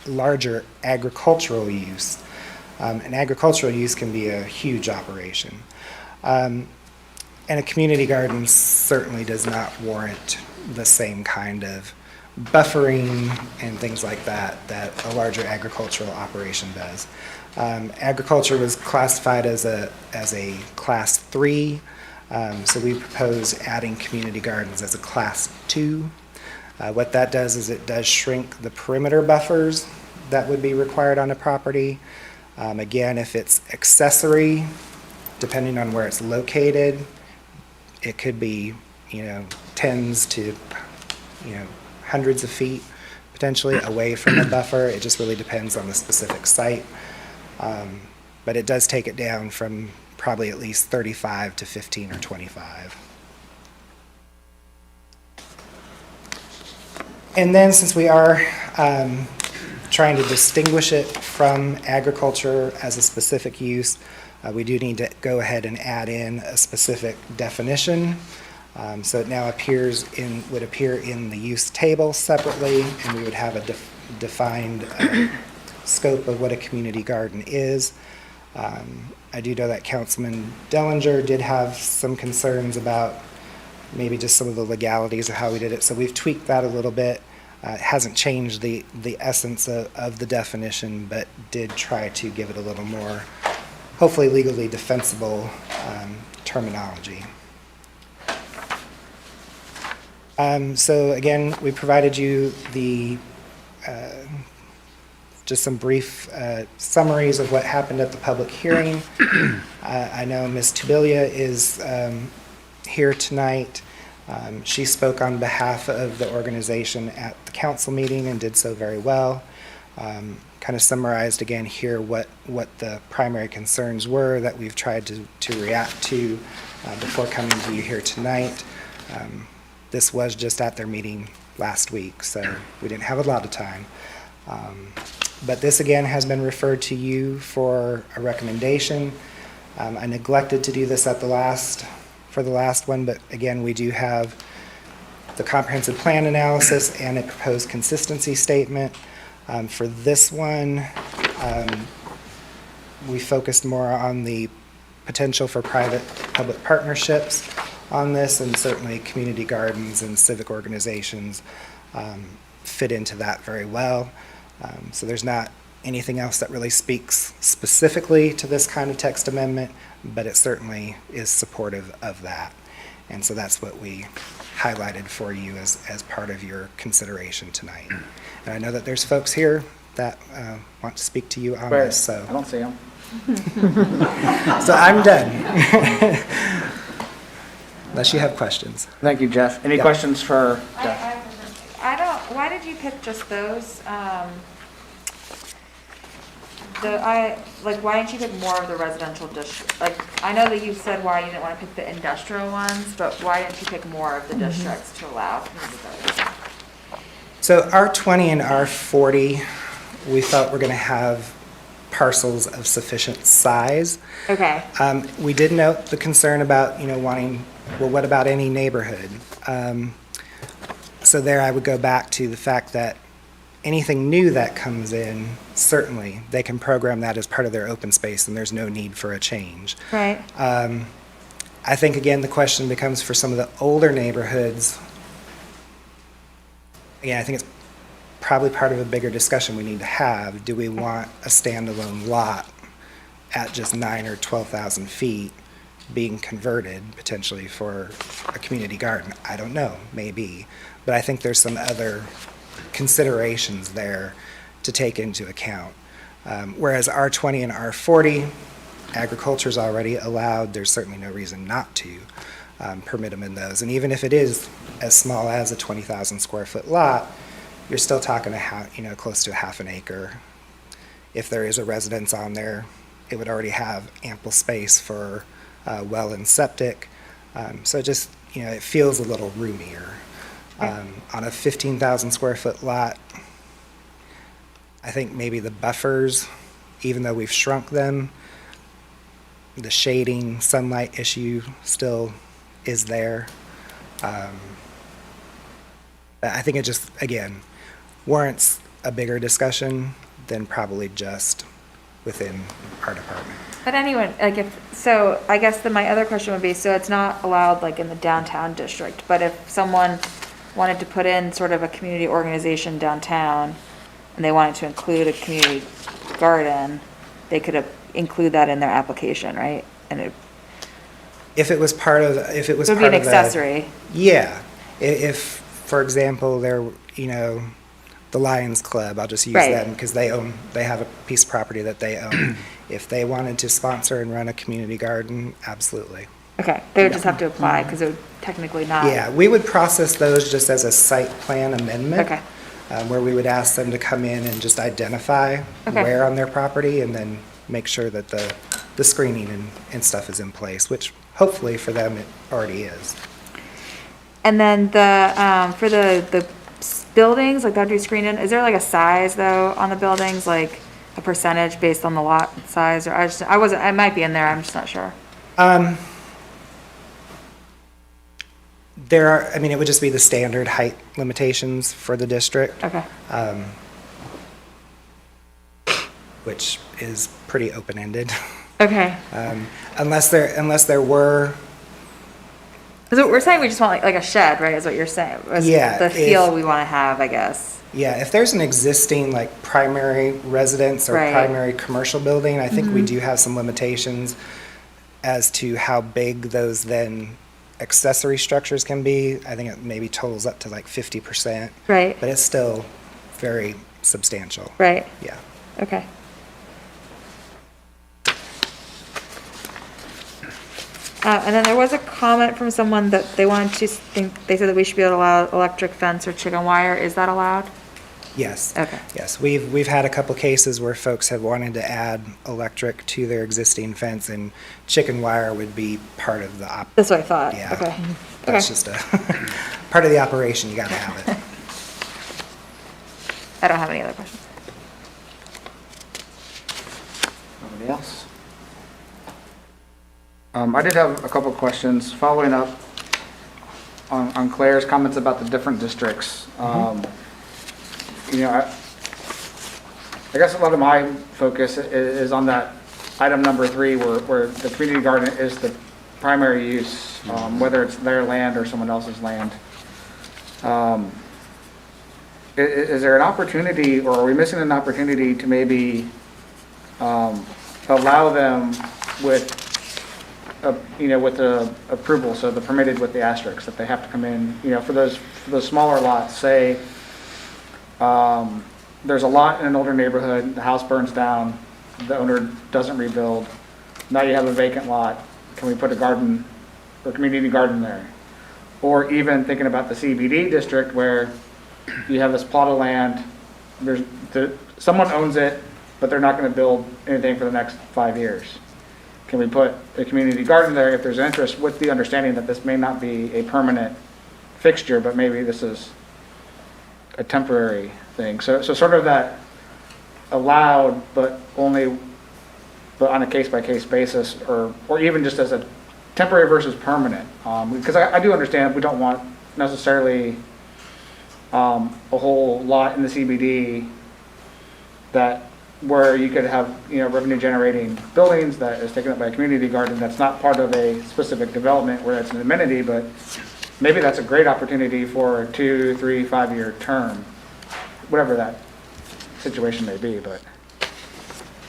larger agricultural use. And agricultural use can be a huge operation. And a community garden certainly does not warrant the same kind of buffering and things like that a larger agricultural operation does. Agriculture was classified as a class 3, so we propose adding community gardens as a class 2. What that does is it does shrink the perimeter buffers that would be required on a property. Again, if it's accessory, depending on where it's located, it could be, tens to, hundreds of feet potentially away from the buffer. It just really depends on the specific site. But it does take it down from probably at least 35 to 15 or 25. And then since we are trying to distinguish it from agriculture as a specific use, we do need to go ahead and add in a specific definition. So it now would appear in the use table separately, and we would have a defined scope of what a community garden is. I do know that Councilman Dellinger did have some concerns about maybe just some of the legalities of how we did it, so we've tweaked that a little bit. It hasn't changed the essence of the definition, but did try to give it a little more, hopefully legally defensible terminology. So again, we provided you the, just some brief summaries of what happened at the public hearing. I know Ms. Tubilia is here tonight. She spoke on behalf of the organization at the council meeting and did so very well. Kind of summarized again here what the primary concerns were that we've tried to react to before coming to you here tonight. This was just at their meeting last week, so we didn't have a lot of time. But this again has been referred to you for a recommendation. I neglected to do this at for the last one, but again, we do have the comprehensive plan analysis and a proposed consistency statement. For this one, we focused more on the potential for private-public partnerships on this, and certainly community gardens and civic organizations fit into that very well. So there's not anything else that really speaks specifically to this kind of text amendment, but it certainly is supportive of that. And so that's what we highlighted for you as part of your consideration tonight. And I know that there's folks here that want to speak to you on Where? this, so. I don't see them. So I'm done. Unless you have questions. Thank you, Jeff. Any Yeah. questions for Jeff? Why did you pick just those? Why didn't you pick more of the residential district? Like, I know that you said why you didn't want to pick the industrial ones, but why didn't you pick more of the districts to allow community gardens? So R20 and R40, we felt were going to have parcels of sufficient size. Okay. We did note the concern about, wanting, well, what about any neighborhood? So there I would go back to the fact that anything new that comes in, certainly, they can program that as part of their open space, and there's no need for a change. Right. I think, again, the question becomes for some of the older neighborhoods, again, I think it's probably part of a bigger discussion we need to have. Do we want a standalone lot at just 9 or 12,000 feet being converted potentially for a community garden? I don't know, maybe. But I think there's some other considerations there to take into account. Whereas R20 and R40, agriculture is already allowed. There's certainly no reason not to permit them in those. And even if it is as small as a 20,000 square foot lot, you're still talking close to a half an acre. If there is a residence on there, it would already have ample space for well and septic. So just, it feels a little roomier. On a 15,000 square foot lot, I think maybe the buffers, even though we've shrunk them, the shading, sunlight issue still is there. I think it just, again, warrants a bigger discussion than probably just within our department. But anyway, so I guess my other question would be, so it's not allowed like in the downtown district, but if someone wanted to put in sort of a community organization downtown and they wanted to include a community garden, they could include that in their application, right? And it If it was part of, would be an accessory. Yeah. If, for example, the Lions Club, I'll just use Right. them because they have a piece of property that they own. If they wanted to sponsor and run a community garden, absolutely. Okay, they would just have to apply because it would technically not. Yeah, we would process those just as a site plan amendment. Okay. Where we would ask them to come in and just identify Okay. where on their property and then make sure that the screening and stuff is in place, which hopefully for them it already is. And then for the buildings, like that would be screened in, is there like a size though on the buildings, like a percentage based on the lot size? Or I might be in there, I'm just not sure. It would just be the standard height limitations for the district. Okay. Which is pretty open-ended. Okay. Unless there were, So we're saying we just want like a shed, right, is what you're saying? Is Yeah, the feel we want to have, I guess. yeah, if there's an existing like primary residence or Right. primary commercial building, I think we do have some limitations as to how big those then accessory structures can be. I think it maybe totals up to like 50%. Right. But it's still very substantial. Right, Yeah. okay. And then there was a comment from someone that they wanted to they said that we should be able to allow electric fence or chicken wire. Is that allowed? Yes. Okay. Yes, we've had a couple cases where folks have wanted to add electric to their existing fence, and chicken wire would be part of the That's what I thought. Yeah. Okay. That's Okay. just a part of the operation. You got to have it. I don't have any other questions. Anybody else? I did have a couple of questions following up on Claire's comments about the different districts. You know, I guess a lot of my focus is on that item number 3, where the community garden is the primary use, whether it's their land or someone else's land. Is there an opportunity, or are we missing an opportunity to maybe allow them with, with the approval, so the permitted with the asterisks, that they have to come in, for those smaller lots, say, there's a lot in an older neighborhood, the house burns down, the owner doesn't rebuild, now you have a vacant lot, can we put a garden or community garden there? Or even thinking about the CBD district where you have this plot of land, someone owns it, but they're not going to build anything for the next 5 years. Can we put a community garden there if there's interest, with the understanding that this may not be a permanent fixture, but maybe this is a temporary thing? So sort of that allowed, but on a case-by-case basis, or even just as a temporary versus permanent. Because I do understand we don't want necessarily a whole lot in the CBD where you could have, revenue generating buildings that is taken up by a community garden that's not part of a specific development where it's an amenity, but maybe that's a great opportunity for a 2, 3, 5-year term, whatever that situation may be, but.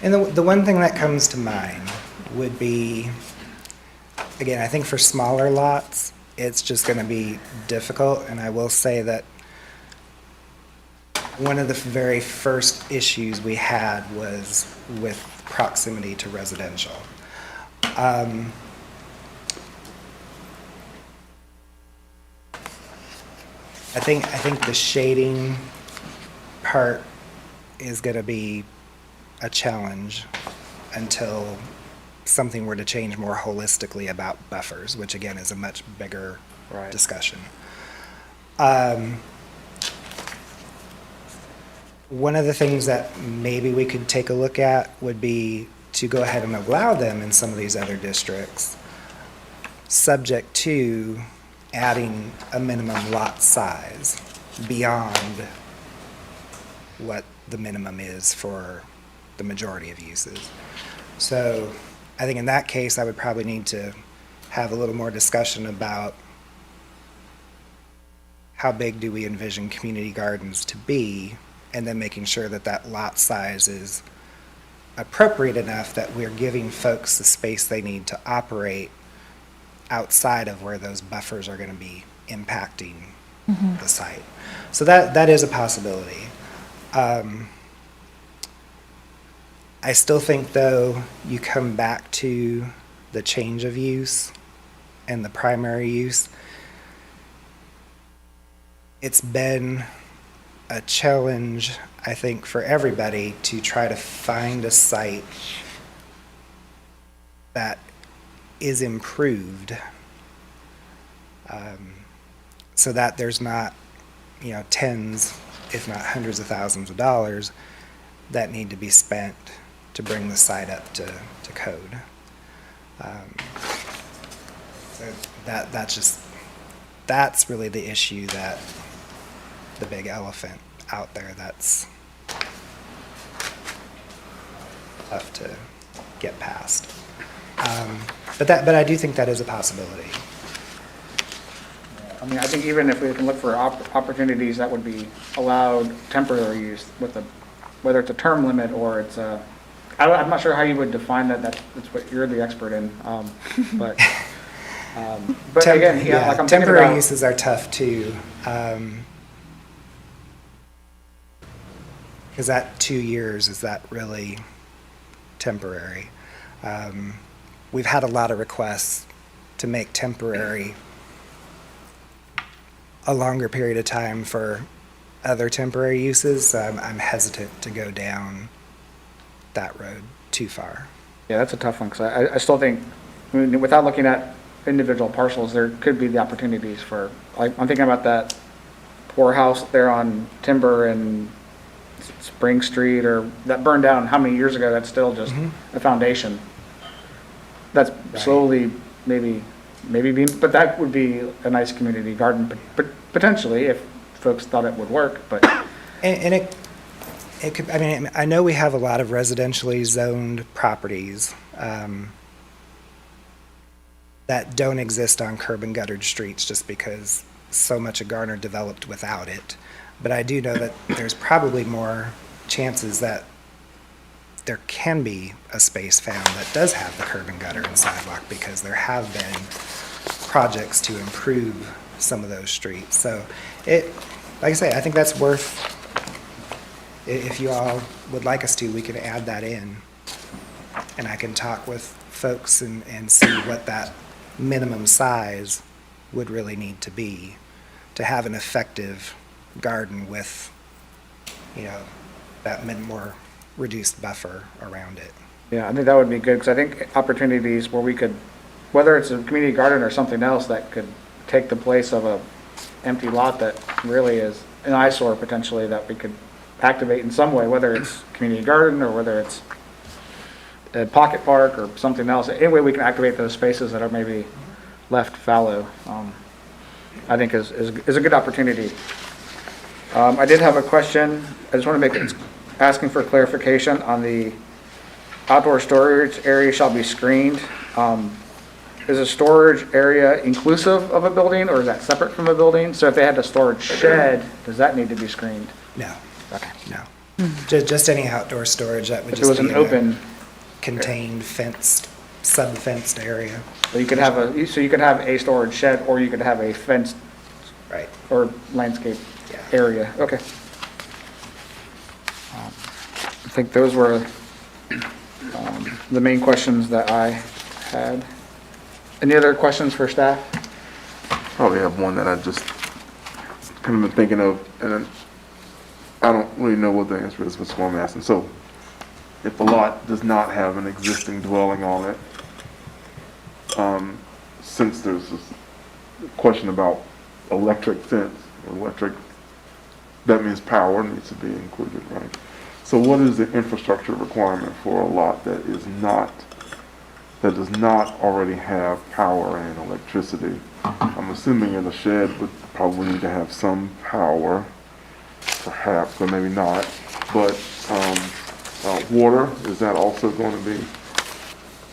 And the one thing that comes to mind would be, again, I think for smaller lots, it's just going to be difficult. And I will say that one of the very first issues we had was with proximity to residential. I think the shading part is going to be a challenge until something were to change more holistically about buffers, which again is a much bigger discussion. One of the things that maybe we could take a look at would be to go ahead and allow them in some of these other districts, subject to adding a minimum lot size beyond what the minimum is for the majority of uses. So I think in that case, I would probably need to have a little more discussion about how big do we envision community gardens to be, and then making sure that that lot size is appropriate enough that we're giving folks the space they need to operate outside of where those buffers are going to be impacting the site. So that is a possibility. I still think, though, you come back to the change of use and the primary use. It's been a challenge, I think, for everybody to try to find a site that is improved, so that there's not, tens, if not hundreds of thousands of dollars that need to be spent to bring the site up to code. So that's really the issue, that the big elephant out there that's tough to get past. But I do think that is a possibility. I mean, I think even if we can look for opportunities that would be allowed temporary use whether it's a term limit or it's I'm not sure how you would define that. That's what you're the expert in. But But again, yeah, like I'm thinking temporary about, uses are tough too. Is that 2 years, is that really temporary? We've had a lot of requests to make temporary a longer period of time for other temporary uses. I'm hesitant to go down that road too far. yeah, that's a tough one, because I still think, I mean, without looking at individual parcels, there could be the opportunities for, like, I'm thinking about that poor house there on Timber and Spring Street, or that burned down how many years ago, that's still just a foundation. That's slowly, maybe being, but that would be a nice community garden, but potentially, if folks thought it would work, but. And it could, I mean, I know we have a lot of residentially zoned properties that don't exist on curb and guttered streets just because so much of Garner developed without it. But I do know that there's probably more chances that there can be a space found that does have the curb and gutter and sidewalk, because there have been projects to improve some of those streets. So it, like I say, I think that's worth, if you all would like us to, we can add that in. And I can talk with folks and see what that minimum size would really need to be to have an effective garden with, you know, that more reduced buffer around it. Yeah, I think that would be good, because I think opportunities where we could, whether it's a community garden or something else that could take the place of a empty lot that really is an eyesore potentially, that we could activate in some way, whether it's community garden or whether it's a pocket park or something else. Any way we can activate those spaces that are maybe left fallow, I think is a good opportunity. I did have a question. I just want to make it, asking for clarification on the outdoor storage area shall be screened. Is a storage area inclusive of a building, or is that separate from a building? So if they had a storage shed, does that need to be screened? No, Okay. no. Just any outdoor storage, that would If it just was be an in a open, contained, fenced, sub-fenced area. so you could have a storage shed, or you could have a fenced Right. or landscape Yeah. area. Okay. I think those were the main questions that I had. Any other questions for staff? Probably have one that I just kind of been thinking of, and then I don't really know what the answer is, but that's what I'm asking. So, if a lot does not have an existing dwelling on it, since there's this question about electric fence, that means power needs to be included, right? So what is the infrastructure requirement for a lot that does not already have power and electricity? I'm assuming in a shed would probably need to have some power, perhaps, but maybe not. But water, is that also going to be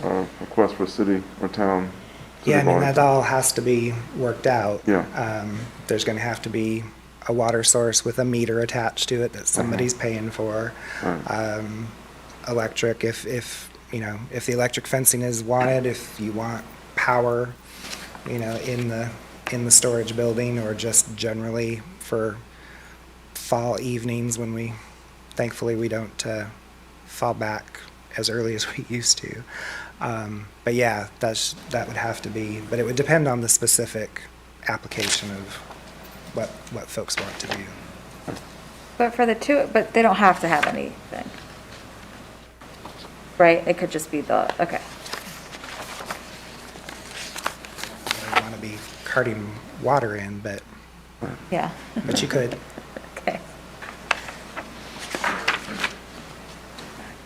a request for city or town? Yeah, I mean, body? that all has to be worked out. Yeah. There's going to have to be a water source with a meter attached to it that somebody's paying for. Right. Electric, if you know, if the electric fencing is wanted, if you want power, you know, in the storage building, or just generally for fall evenings when thankfully we don't fall back as early as we used to. But yeah, that would have to be, but it would depend on the specific application of what folks want to do. But for the two, but they don't have to have anything. Right? It could just be okay. I don't want to be carting water in, but Yeah. you could. Okay.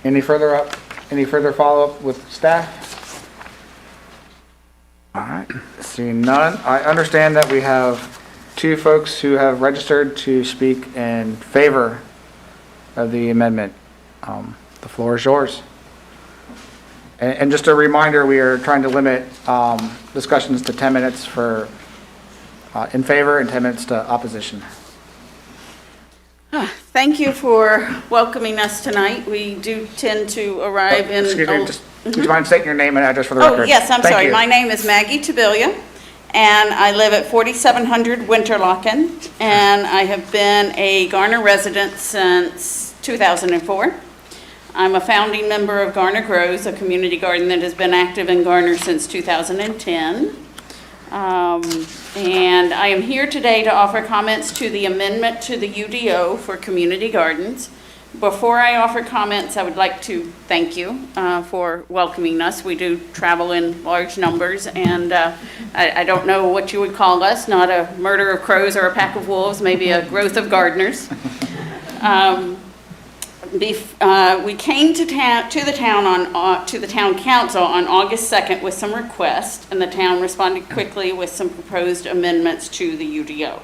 Any further follow-up with staff? All right, seeing none. I understand that we have 2 folks who have registered to speak in favor of the amendment. The floor is yours. And just a reminder, we are trying to limit discussions to 10 minutes for in favor and 10 minutes to opposition. Thank you for welcoming us tonight. We do tend to arrive in... Excuse me, just, would you mind stating your name and address for the record? Oh, yes, I'm Thank sorry. you. My name is Maggie Tabilia. and I live at 4700 Winterlochen, and I have been a Garner resident since 2004. I'm a founding member of Garner Grows, a community garden that has been active in Garner since 2010. And I am here today to offer comments to the amendment to the UDO for community gardens. Before I offer comments, I would like to thank you for welcoming us. We do travel in large numbers, and I don't know what you would call us, not a murder of crows or a pack of wolves, maybe a growth of gardeners. We came to the town council on August 2nd with some requests, and the town responded quickly with some proposed amendments to the UDO.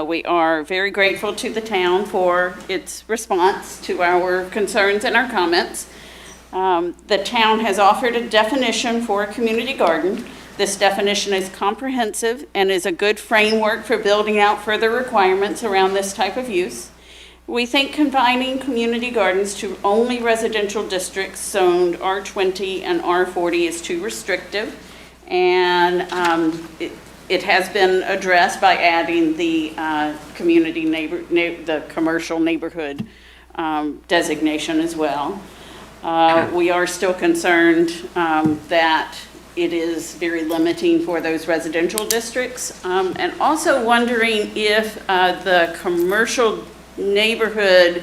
We are very grateful to the town for its response to our concerns and our comments. The town has offered a definition for a community garden. This definition is comprehensive and is a good framework for building out further requirements around this type of use. We think confining community gardens to only residential districts zoned R20 and R40 is too restrictive, and it has been addressed by adding the the commercial neighborhood designation as well. We are still concerned that it is very limiting for those residential districts, and also wondering if the commercial neighborhood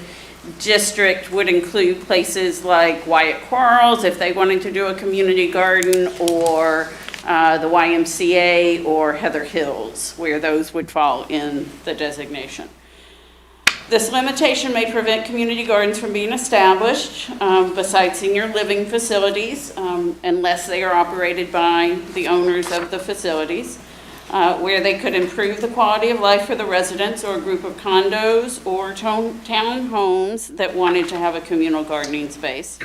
district would include places like Wyatt Quarles if they wanted to do a community garden, or the YMCA or Heather Hills, where those would fall in the designation. This limitation may prevent community gardens from being established beside senior living facilities unless they are operated by the owners of the facilities, where they could improve the quality of life for the residents or a group of condos or townhomes that wanted to have a communal gardening space.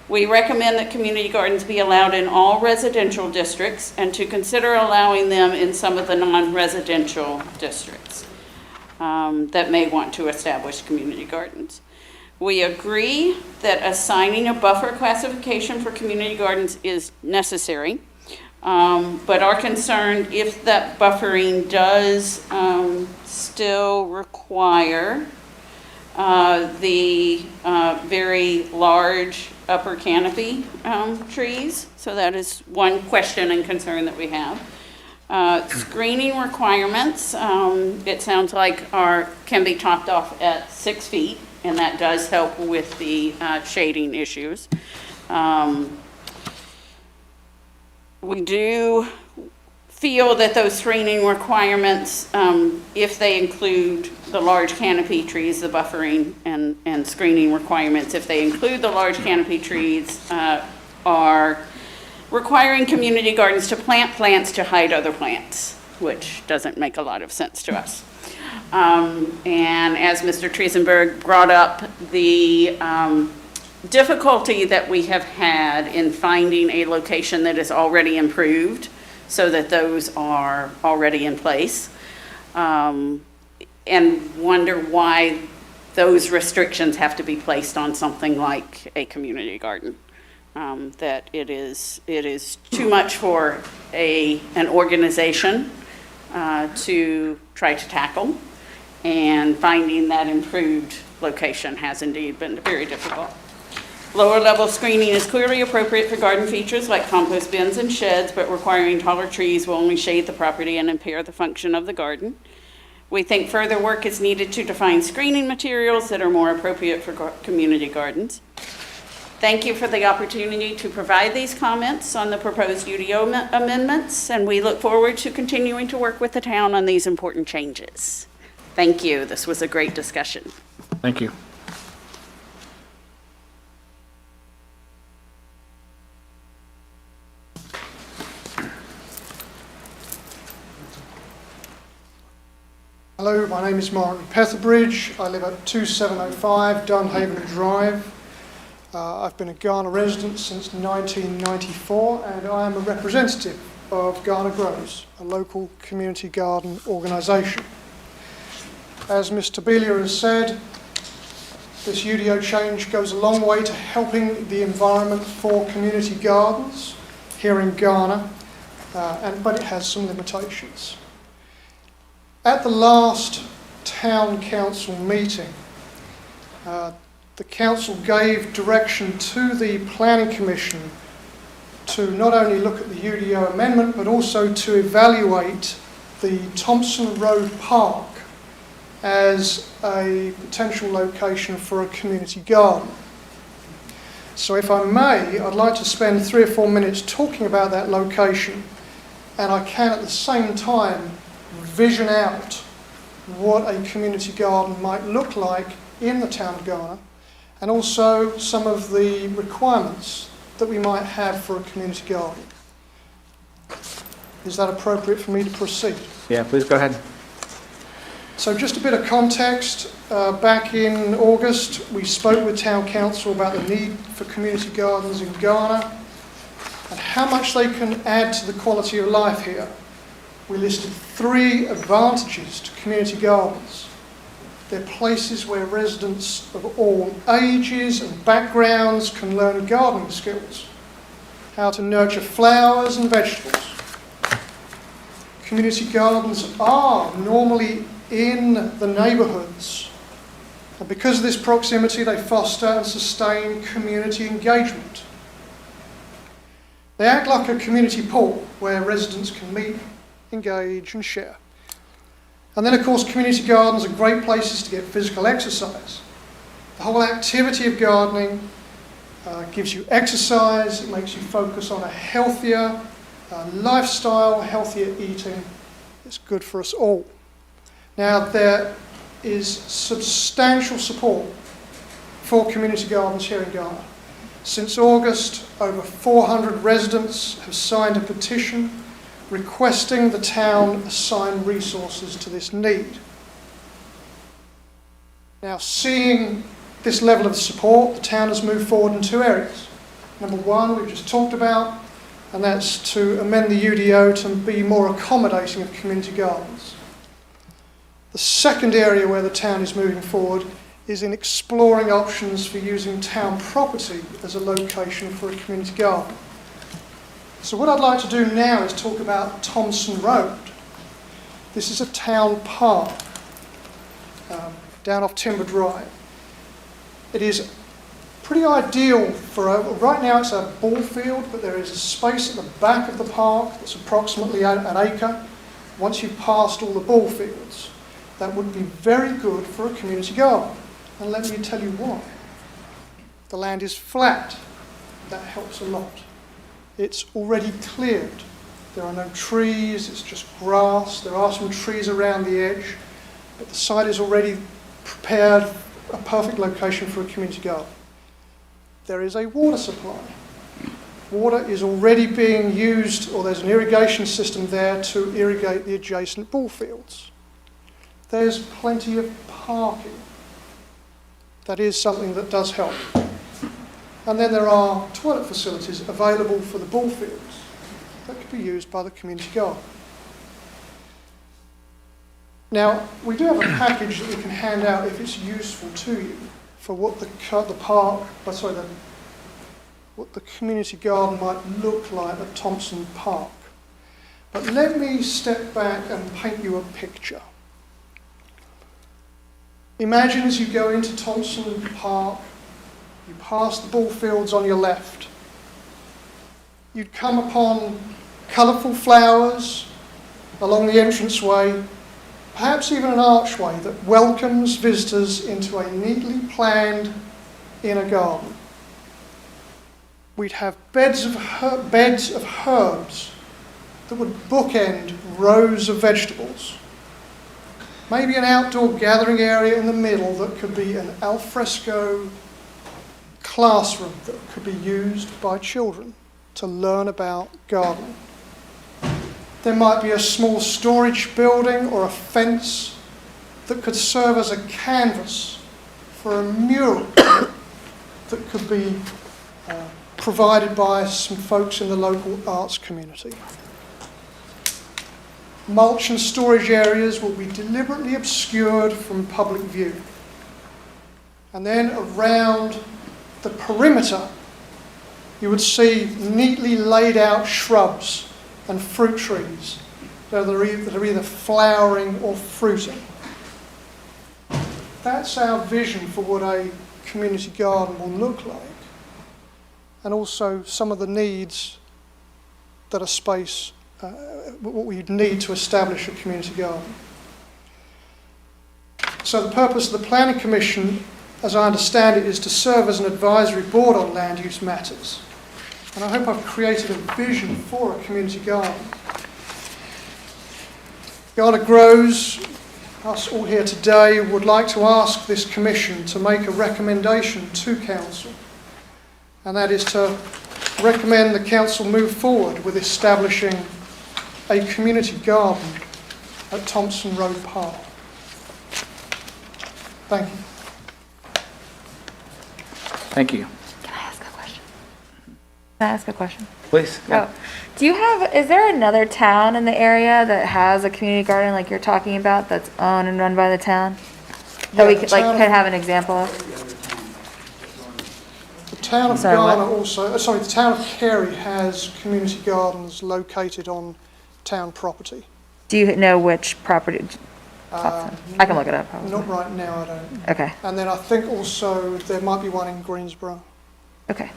We recommend that community gardens be allowed in all residential districts and to consider allowing them in some of the non-residential districts that may want to establish community gardens. We agree that assigning a buffer classification for community gardens is necessary, but are concerned if that buffering does still require the very large upper canopy trees. So that is one question and concern that we have. Screening requirements, it sounds like can be topped off at 6 feet, and that does help with the shading issues. We do feel that those screening requirements, if they include the large canopy trees, the buffering and screening requirements, if they include the large canopy trees, are requiring community gardens to plant plants to hide other plants, which doesn't make a lot of sense to us. And as Mr. Triesenberg brought up, the difficulty that we have had in finding a location that is already improved so that those are already in place, and wonder why those restrictions have to be placed on something like a community garden. That it is too much for an organization to try to tackle, and finding that improved location has indeed been very difficult. Lower level screening is clearly appropriate for garden features like compost bins and sheds, but requiring taller trees will only shade the property and impair the function of the garden. We think further work is needed to define screening materials that are more appropriate for community gardens. Thank you for the opportunity to provide these comments on the proposed UDO amendments, and we look forward to continuing to work with the town on these important changes. Thank you. This was a great discussion. Thank you. Hello, my name is Mark Petherbridge. I live at 2705 Dunhaven Drive. I've been a Garner resident since 1994, and I am a representative of Garner Grows, a local community garden organisation. As Mr. Belia has said, this UDO change goes a long way to helping the environment for community gardens here in Garner, but it has some limitations. At the last town council meeting, the council gave direction to the planning commission to not only look at the UDO amendment, but also to evaluate the Thompson Road Park as a potential location for a community garden. So if I may, I'd like to spend 3 or 4 minutes talking about that location, and I can at the same time vision out what a community garden might look like in the town of Ghana, and also some of the requirements that we might have for a community garden. Is that appropriate for me to proceed? Yeah, please go ahead. So just a bit of context. Back in August, we spoke with Town Council about the need for community gardens in Ghana and how much they can add to the quality of life here. We listed 3 advantages to community gardens. They're places where residents of all ages and backgrounds can learn gardening skills, how to nurture flowers and vegetables. Community gardens are normally in the neighbourhoods, and because of this proximity they foster and sustain community engagement. They act like a community pool where residents can meet, engage and share. And then of course community gardens are great places to get physical exercise. The whole activity of gardening gives you exercise, it makes you focus on a healthier lifestyle, healthier eating. It's good for us all. Now there is substantial support for community gardens here in Ghana. Since August, over 400 residents have signed a petition requesting the town assign resources to this need. Now, seeing this level of support, the town has moved forward in 2 areas. Number 1, we've just talked about, and that's to amend the UDO to be more accommodating of community gardens. The second area where the town is moving forward is in exploring options for using town property as a location for a community garden. So what I'd like to do now is talk about Thompson Road. This is a town park down off Timber Drive. It is pretty ideal for, right now it's a ball field, but there is a space at the back of the park that's approximately an acre. Once you've passed all the ball fields, that would be very good for a community garden. And let me tell you why. The land is flat. That helps a lot. It's already cleared. There are no trees, it's just grass. There are some trees around the edge, but the site is already prepared, a perfect location for a community garden. There is a water supply. Water is already being used, or there's an irrigation system there to irrigate the adjacent ball fields. There's plenty of parking. That is something that does help. And then there are toilet facilities available for the ball fields that could be used by the community garden. Now, we do have a package that we can hand out if it's useful to you for what what the community garden might look like at Thompson Park. But let me step back and paint you a picture. Imagine as you go into Thompson Park, you pass the ball fields on your left. You'd come upon colourful flowers along the entranceway, perhaps even an archway that welcomes visitors into a neatly planned inner garden. We'd have beds of herbs that would bookend rows of vegetables. Maybe an outdoor gathering area in the middle that could be an alfresco classroom that could be used by children to learn about gardening. There might be a small storage building or a fence that could serve as a canvas for a mural that could be provided by some folks in the local arts community. Mulch and storage areas will be deliberately obscured from public view. And then around the perimeter, you would see neatly laid out shrubs and fruit trees that are either flowering or fruiting. That's our vision for what a community garden will look like, and also some of the needs that a space, what we need to establish a community garden. So the purpose of the Planning Commission, as I understand it, is to serve as an advisory board on land use matters. And I hope I've created a vision for a community garden. Garden Grows, us all here today, would like to ask this commission to make a recommendation to council. And that is to recommend the council move forward with establishing a community garden at Thompson Road Park. Thank you. Thank you. Can I ask a question? Can I ask a question? Please. Oh, is there another town in the area that has a community garden like you're talking about that's owned and run by the town? That we Yeah, could, the town- could have an example of? The town of Sorry, what? Ghana also, the town of Carey has community gardens located on town property. Do you know which property? I can look it up probably. Not right now, I don't. Okay, And then I think also there might be one in Greensboro. okay.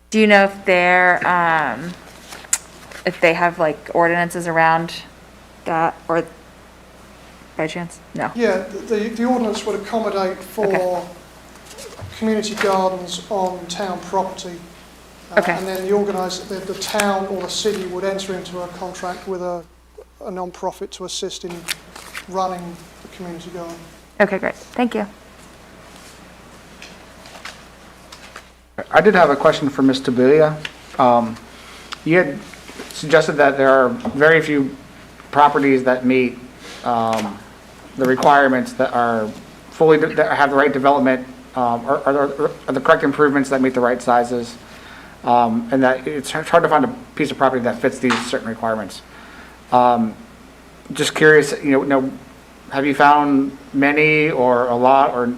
Do you know if they have like ordinances around that, or by chance? No. Yeah, the ordinance would accommodate for Okay. community gardens on town property. Okay. And then the town or the city would enter into a contract with a non-profit to assist in running the community garden. Okay, great. Thank you. I did have a question for Ms. Tabulia. You had suggested that there are very few properties that meet the requirements that are that have the right development, are the correct improvements that meet the right sizes, and that it's hard to find a piece of property that fits these certain requirements. Just curious, have you found many or a lot or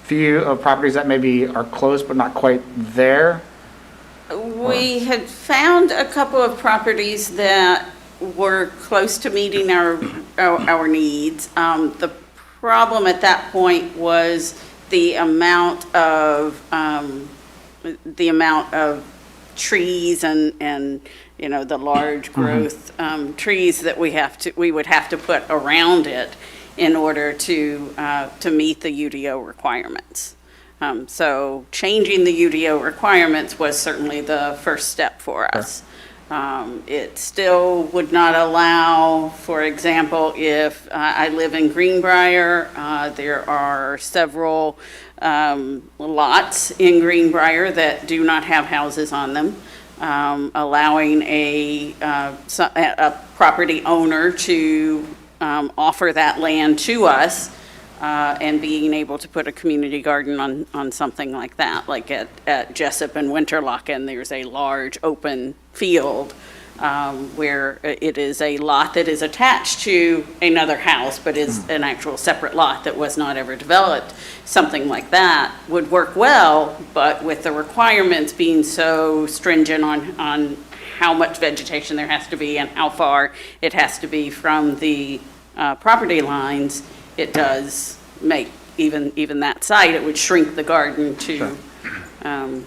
few of properties that maybe are close but not quite there? We had found a couple of properties that were close to meeting our needs. The problem at that point was the amount of trees and the large growth trees that we would have to put around it in order to meet the UDO requirements. So changing the UDO requirements was certainly the first step for us. It still would not allow, for example, if I live in Greenbrier, there are several lots in Greenbrier that do not have houses on them, allowing a property owner to offer that land to us, and being able to put a community garden on something like that. Like at Jessup and Winterlochen, there's a large open field where it is a lot that is attached to another house, but is an actual separate lot that was not ever developed. Something like that would work well, but with the requirements being so stringent on how much vegetation there has to be and how far it has to be from the property lines, it does make even that site, it would shrink the garden to a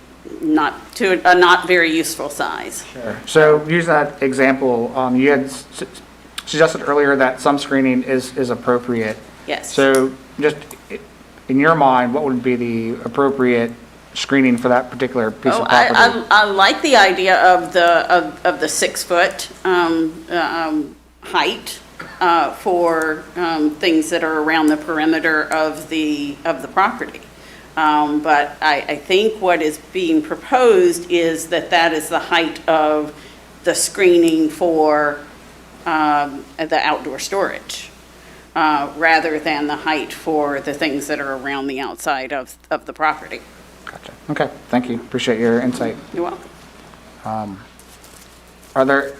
not very useful size. Sure. So using that example, you had suggested earlier that some screening is appropriate. Yes. So just in your mind, what would be the appropriate screening for that particular piece of property? I like the idea of the 6 foot height for things that are around the perimeter of the property. But I think what is being proposed is that is the height of the screening for the outdoor storage, rather than the height for the things that are around the outside of the property. Gotcha. Okay, thank you. Appreciate your insight. You're welcome. Are there,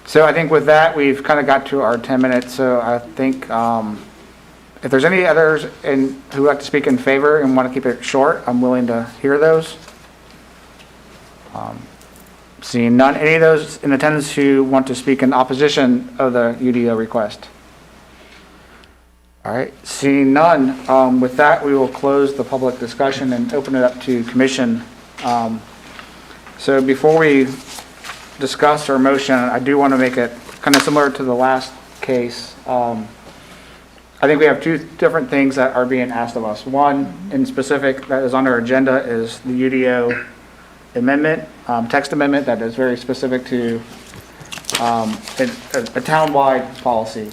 so I think with that, we've kind of got to our 10 minutes, so I think if there's any others who would like to speak in favor and want to keep it short, I'm willing to hear those. Seeing none, any of those in attendance who want to speak in opposition of the UDO request? All right, seeing none, with that, we will close the public discussion and open it up to commission. So before we discuss our motion, I do want to make it kind of similar to the last case. I think we have two different things that are being asked of us. One in specific that is on our agenda is the UDO amendment, text amendment that is very specific to a town-wide policy.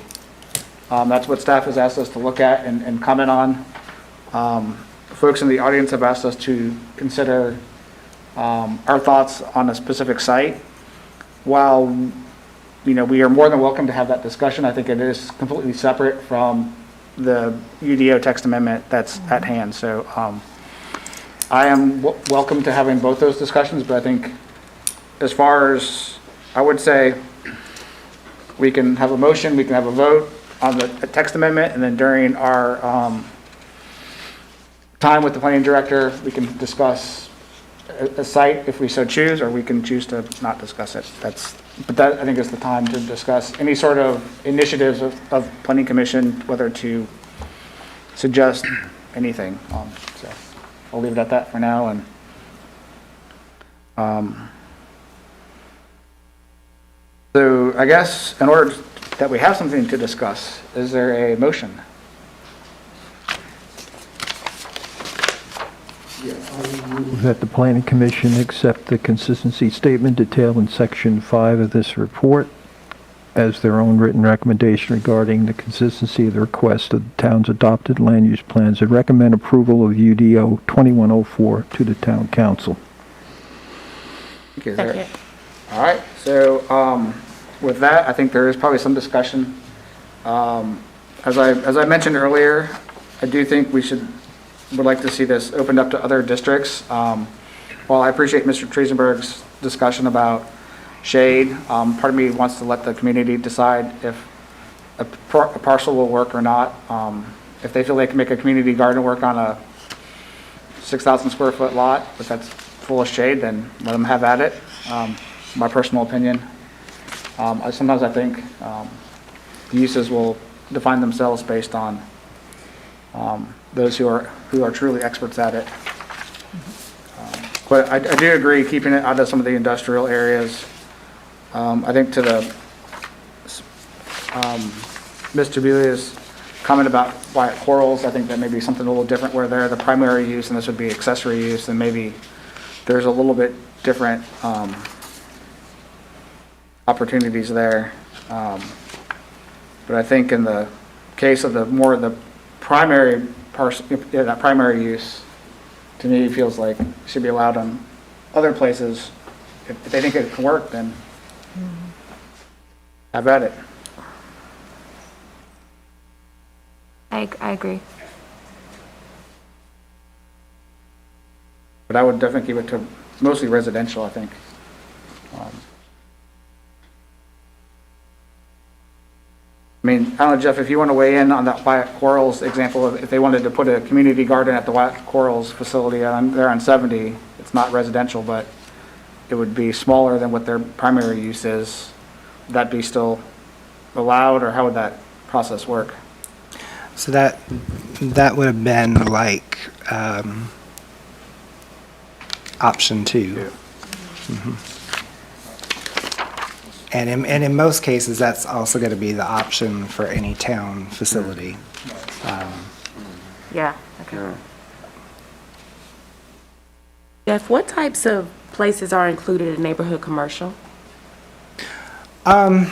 That's what staff has asked us to look at and comment on. Folks in the audience have asked us to consider our thoughts on a specific site. While, we are more than welcome to have that discussion, I think it is completely separate from the UDO text amendment that's at hand. So I am welcome to having both those discussions, but I think as far as, I would say, we can have a motion, we can have a vote on the text amendment, and then during our time with the planning director, we can discuss a site if we so choose, or we can choose to not discuss it. But that, I think, is the time to discuss any sort of initiatives of planning commission, whether to suggest anything. So I'll leave it at that for now. And so I guess in order that we have something to discuss, is there a motion? That the planning commission accept the consistency statement detailed in section 5 of this report as their own written recommendation regarding the consistency of the request of the town's adopted land use plans and recommend approval of UDO 2104 to the town council. Okay, there. All right, so with that, I think there is probably some discussion. As I mentioned earlier, I do think would like to see this opened up to other districts. While I appreciate Mr. Triesenberg's discussion about shade, part of me wants to let the community decide if a parcel will work or not. If they feel they can make a community garden work on a 6,000 square foot lot, but that's full of shade, then let them have at it. My personal opinion. Sometimes I think the uses will define themselves based on those who are truly experts at it. But I do agree keeping it out of some of the industrial areas. I think to the Mr. Belia's comment about Wyatt Corals, I think that may be something a little different where they're the primary use and this would be accessory use, and maybe there's a little bit different opportunities there. But I think in the case of the primary parcel, that primary use, to me feels like it should be allowed on other places. If they think it can work, then have at it. I agree. But I would definitely keep it to mostly residential, I think. I mean, I don't know, Jeff, if you want to weigh in on that Wyatt Corals example, of if they wanted to put a community garden at the Wyatt Corals facility there on 70, it's not residential, but it would be smaller than what their primary use is. Would that be still allowed, or how would that process work? So that would have been like option 2. Yeah. Mm-hmm. And in most cases, that's also going to be the option for any town facility. Yeah, okay. Jeff, what types of places are included in neighborhood commercial? I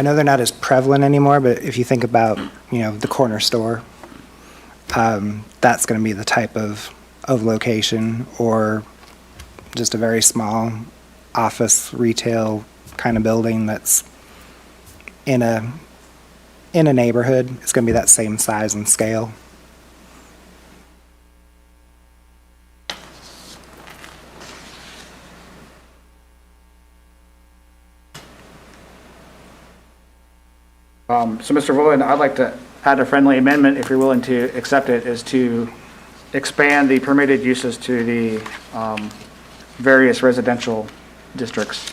know they're not as prevalent anymore, but if you think about, the corner store, that's going to be the type of location, or just a very small office retail kind of building that's in a neighborhood. It's going to be that same size and scale. So Mr. Voland, I'd like to add a friendly amendment, if you're willing to accept it, is to expand the permitted uses to the various residential districts.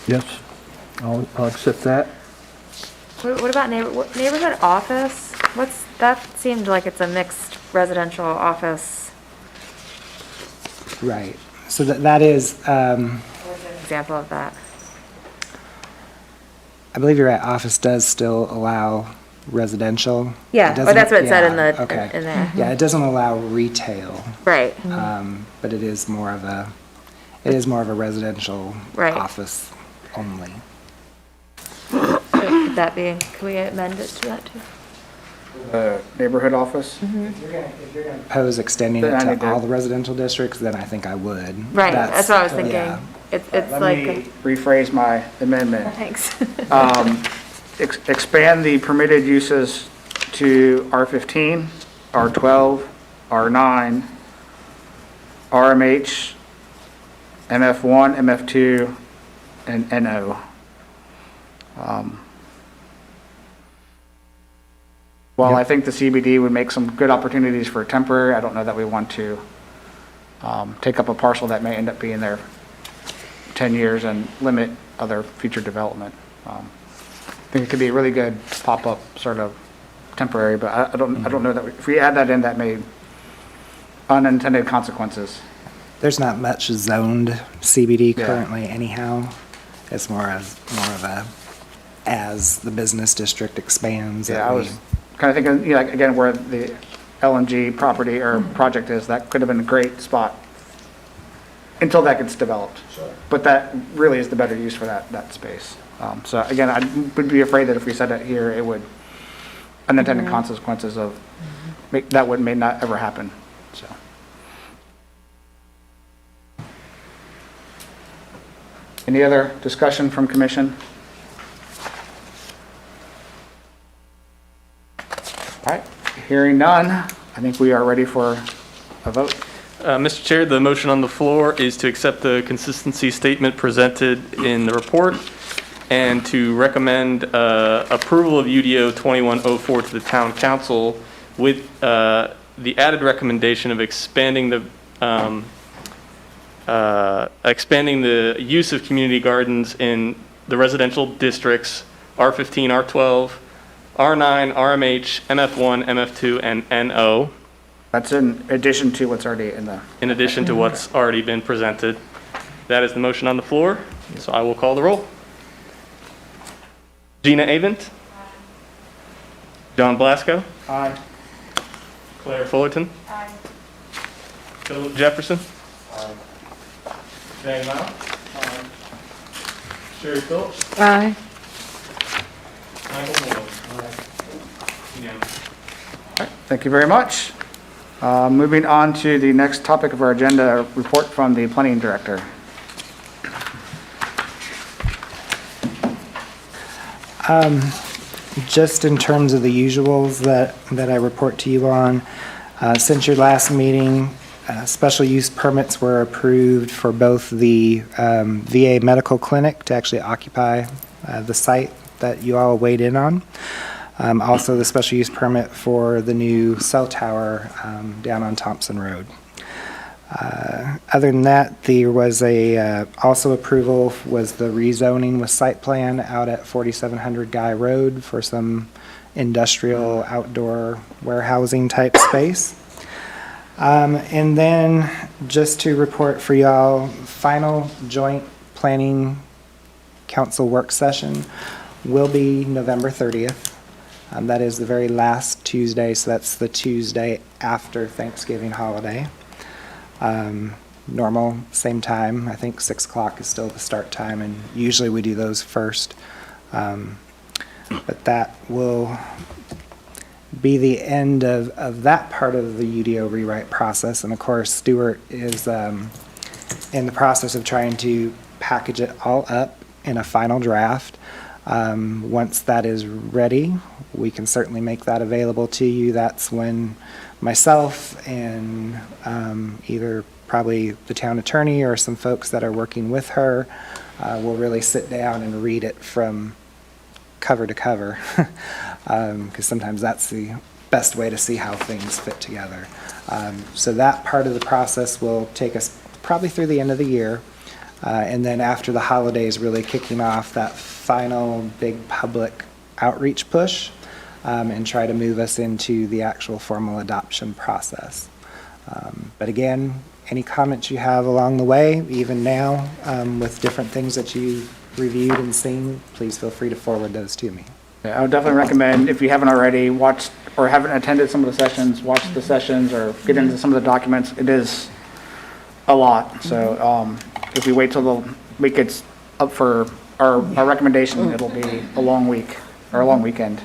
Yes, I'll accept that. What about neighborhood office? That seemed like it's a mixed residential office. Right. So that is, Example of that. I believe you're right, office does still allow residential. Yeah, It doesn't- that's what it said in yeah, okay. in there. Yeah, it doesn't allow retail, Right. but it is more of a residential Right. office only. Could that be, can we amend it to that too? The neighborhood office? If you're gonna propose extending Then it I to need to- all the residential districts, then I think I would. Right, that's what I was thinking. yeah. It's Let like, me rephrase my amendment. thanks. Expand the permitted uses to R15, R12, R9, RMH, MF1, MF2, and NO. While I think the CBD would make some good opportunities for temporary, I don't know that we want to take up a parcel that may end up being there 10 years and limit other future development. I think it could be a really good pop-up sort of temporary, but I don't know that, if we add that in, that may unintended consequences. There's not much zoned CBD Yeah. currently anyhow. It's more of a, as the business district expands. Yeah, that I we- was kind of thinking, you know, like, again, where the LNG property or project is, that could have been a great spot until that gets developed. Sure. But that really is the better use for that space. So again, I would be afraid that if we said it here, it would, unintended consequences of, may not ever happen, so. Any other discussion from commission? All right, hearing none, I think we are ready for a vote. Mr. Chair, the motion on the floor is to accept the consistency statement presented in the report and to recommend approval of UDO 2104 to the town council with the added recommendation of expanding the use of community gardens in the residential districts R15, R12, R9, RMH, MF1, MF2, and NO. That's in addition to what's already in the, In addition to what's already been presented. That is the motion on the floor, so I will call the roll. Gina Avent? John Blasco? Aye. Claire Fullerton? Aye. Philip Jefferson? Jane Lau? Sherry Phillips? Aye. Michael Moore? Unanimous. Thank you very much. Moving on to the next topic of our agenda, a report from the planning director. Just in terms of the usuals that I report to you on, since your last meeting, special use permits were approved for both the VA medical clinic to actually occupy the site that you all weighed in on. Also, the special use permit for the new cell tower down on Thompson Road. Other than that, there was also approval was the rezoning with site plan out at 4700 Guy Road for some industrial outdoor warehousing type space. And then just to report for y'all, final joint planning council work session will be November 30th. That is the very last Tuesday, so that's the Tuesday after Thanksgiving holiday. Normal, same time. I think 6 o'clock is still the start time, and usually we do those first. But that will be the end of that part of the UDO rewrite process. And of course, Stuart is in the process of trying to package it all up in a final draft. Once that is ready, we can certainly make that available to you. That's when myself and either probably the town attorney or some folks that are working with her will really sit down and read it from cover to cover. Because sometimes that's the best way to see how things fit together. So that part of the process will take us probably through the end of the year. And then after the holidays, really kicking off that final big public outreach push and try to move us into the actual formal adoption process. But again, any comments you have along the way, even now, with different things that you've reviewed and seen, please feel free to forward those to me. Yeah, I would definitely recommend, if you haven't already, watched or haven't attended some of the sessions, watch the sessions or get into some of the documents. It is a lot. So if we wait till the week it's up for our recommendation, it'll be a long week or a long weekend.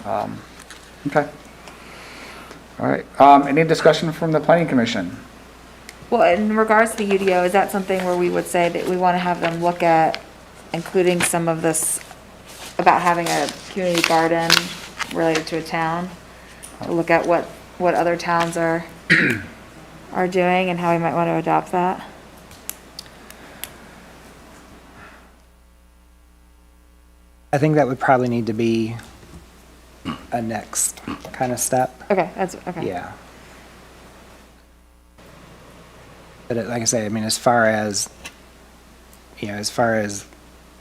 Okay. All right. Any discussion from the Planning Commission? Well, in regards to the UDO, is that something where we would say that we want to have them look at including some of this about having a community garden related to a town? To look at what other towns are doing and how we might want to adopt that? I think that would probably need to be a next kind of step. Okay, that's, okay. Yeah. But like I say, I mean, as far as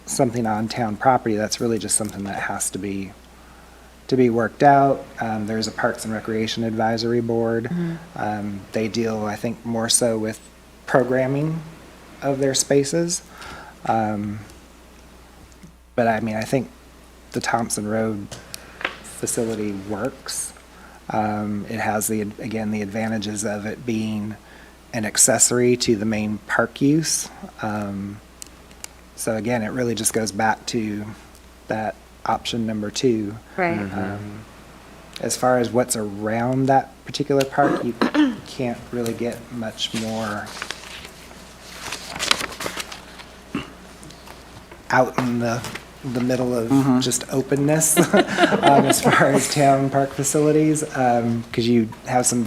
something on town property, that's really just something that has to be worked out. There's a Parks and Recreation Advisory Board. They deal, I think, more so with programming of their spaces. But I mean, I think the Thompson Road facility works. It has again, the advantages of it being an accessory to the main park use. So again, it really just goes back to that option number 2. Right. As far as what's around that particular park, you can't really get much more out in the middle of just openness as far as town park facilities, because you have some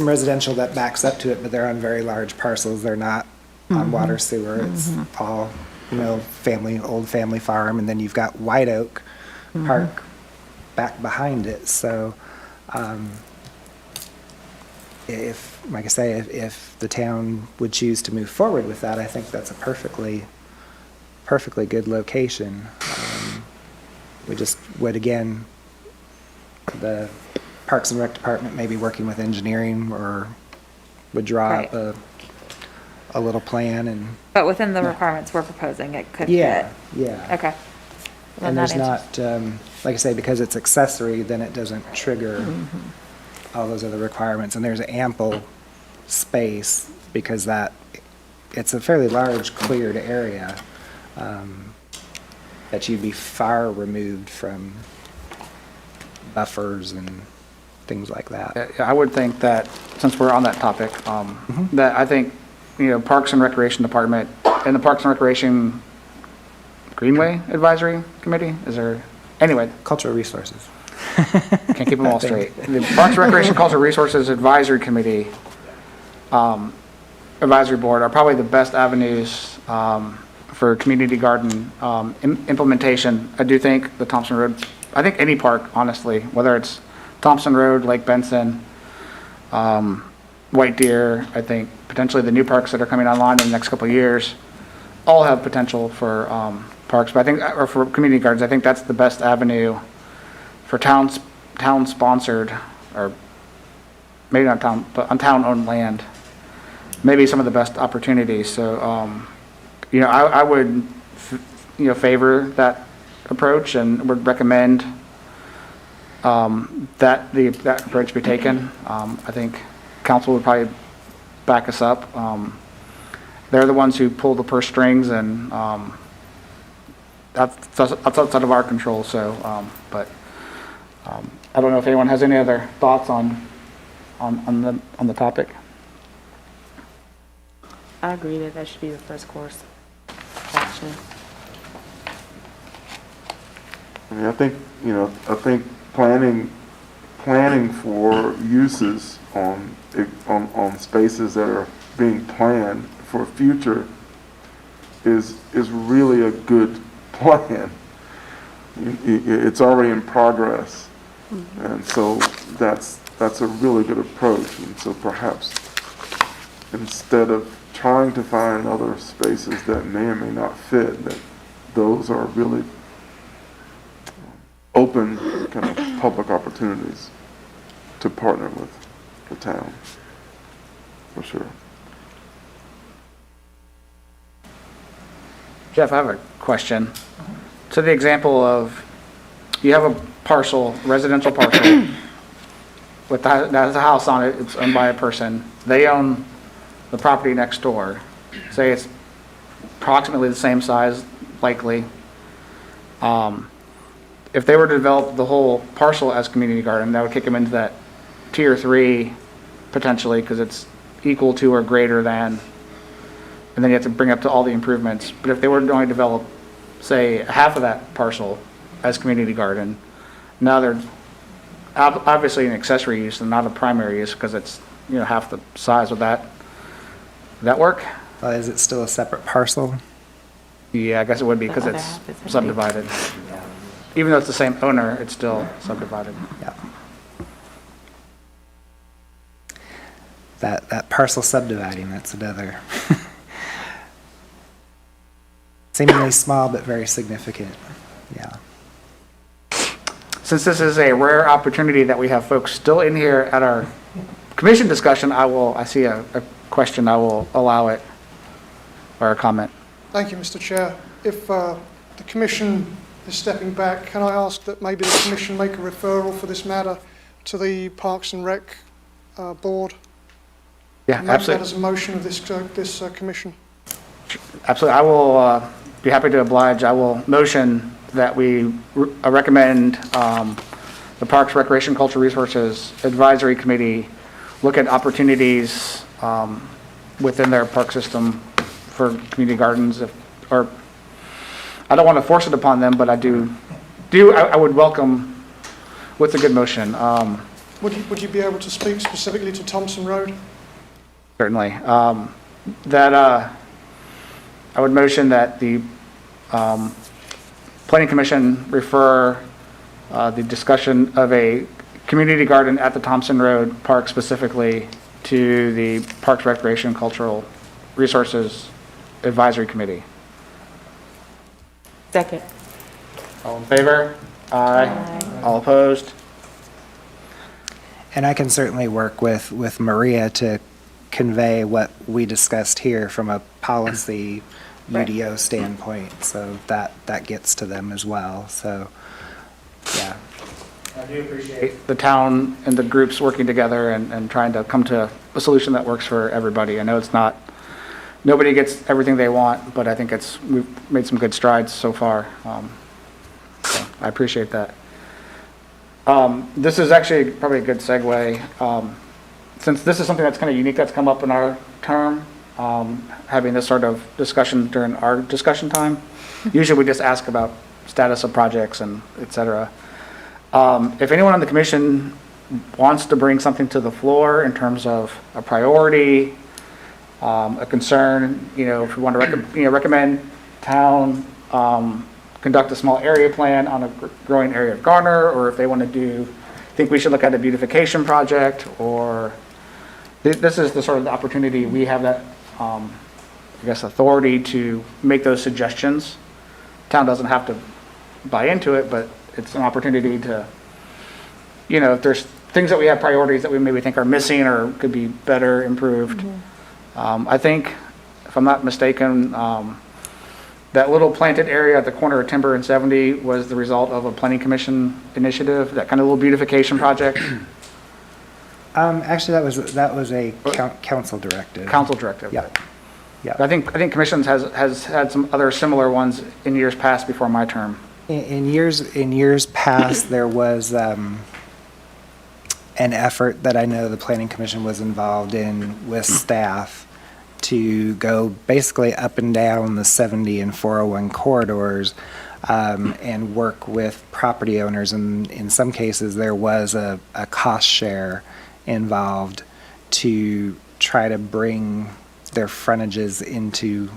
residential that backs up to it, but they're on very large parcels. They're not on water sewer. It's all, old family farm, and then you've got White Oak Park back behind it. So like I say, if the town would choose to move forward with that, I think that's a perfectly good location. We just would, again, the Parks and Rec Department may be working with engineering, or would draw up a little plan and. But within the requirements we're proposing, it could fit? Yeah. Okay. And there's not, like I say, because it's accessory, then it doesn't trigger all those other requirements. And there's ample space because it's a fairly large cleared area that you'd be far removed from buffers and things like that. I would think that, since we're on that topic, that I think, Parks and Recreation Department and the Parks and Recreation Greenway Advisory Committee, anyway. Cultural Resources. Can't keep them all straight. The Parks and Recreation Cultural Resources Advisory Committee, Advisory Board are probably the best avenues for community garden implementation. I do think the Thompson Road, I think any park, honestly, whether it's Thompson Road, Lake Benson, White Deer, I think potentially the new parks that are coming online in the next couple of years, all have potential for parks, but or for community gardens. I think that's the best avenue for town-sponsored, or maybe not town, but on town-owned land. Maybe some of the best opportunities. So, I would, favor that approach and would recommend that approach be taken. I think council would probably back us up. They're the ones who pull the purse strings, and that's outside of our control. So, I don't know if anyone has any other thoughts on the topic. I agree that should be the first course of action. I mean, I think planning for uses on spaces that are being planned for future is really a good plan. It's already in progress, And so that's a really good approach. And so perhaps instead of trying to find other spaces that may or may not fit, that those are really open kind of public opportunities to partner with the town, for sure. Jeff, I have a question. So the example of, you have a parcel, residential parcel, that has a house on it, it's owned by a person. They own the property next door. Say it's approximately the same size, likely. If they were to develop the whole parcel as community garden, that would kick them into that tier 3 potentially, because it's equal to or greater than, and then you have to bring up to all the improvements. But if they were going to develop, say, half of that parcel as community garden, now they're obviously an accessory use and not a primary use, because it's, half the size. Would that work? Is it still a separate parcel? Yeah, I guess it would be, because other it's half is empty. subdivided. Even though it's the same owner, it's still subdivided. Yeah. That parcel subdividing, that's another. Seemingly small, but very significant. Yeah. Since this is a rare opportunity that we have folks still in here at our commission discussion, I see a question, I will allow it, or a comment. Thank you, Mr. Chair. If the Commission is stepping back, can I ask that maybe the Commission make a referral for this matter to the Parks and Rec Board? Yeah, Make that absolutely. as a motion of this Commission. Absolutely. I will be happy to oblige. I will motion that we recommend the Parks, Recreation, Cultural Resources Advisory Committee look at opportunities within their park system for community gardens, or I don't want to force it upon them, but I would welcome with a good motion. Would you be able to speak specifically to Thompson Road? Certainly. That I would motion that the Planning Commission refer the discussion of a community garden at the Thompson Road Park specifically to the Parks, Recreation, Cultural Resources Advisory Committee. Second. All in favor? Aye. All opposed? And I can certainly work with Maria to convey what we discussed here from a policy UDO standpoint, so that gets to them as well, so, yeah. I do appreciate the town and the groups working together and trying to come to a solution that works for everybody. I know it's not, nobody gets everything they want, but I think we've made some good strides so far. So I appreciate that. This is actually probably a good segue. Since this is something that's kind of unique that's come up in our term, having this sort of discussion during our discussion time. Usually we just ask about status of projects and et cetera. If anyone on the commission wants to bring something to the floor in terms of a priority, a concern, if we want to recommend town conduct a small area plan on a growing area of Garner, or if they want to think we should look at a beautification project, or this is the sort of the opportunity we have that, authority to make those suggestions. Town doesn't have to buy into it, but it's an opportunity to, if there's things that we have priorities that we maybe think are missing or could be better improved. I think, if I'm not mistaken, that little planted area at the corner of Timber and 70 was the result of a planning commission initiative, that kind of little beautification project. Actually, that was a council directive. Council directive. Yeah. Yeah. I think commissions has had some other similar ones in years past before my term. In years past, there was an effort that I know the Planning Commission was involved in with staff to go basically up and down the 70 and 401 corridors and work with property owners. And in some cases, there was a cost share involved to try to bring their frontages into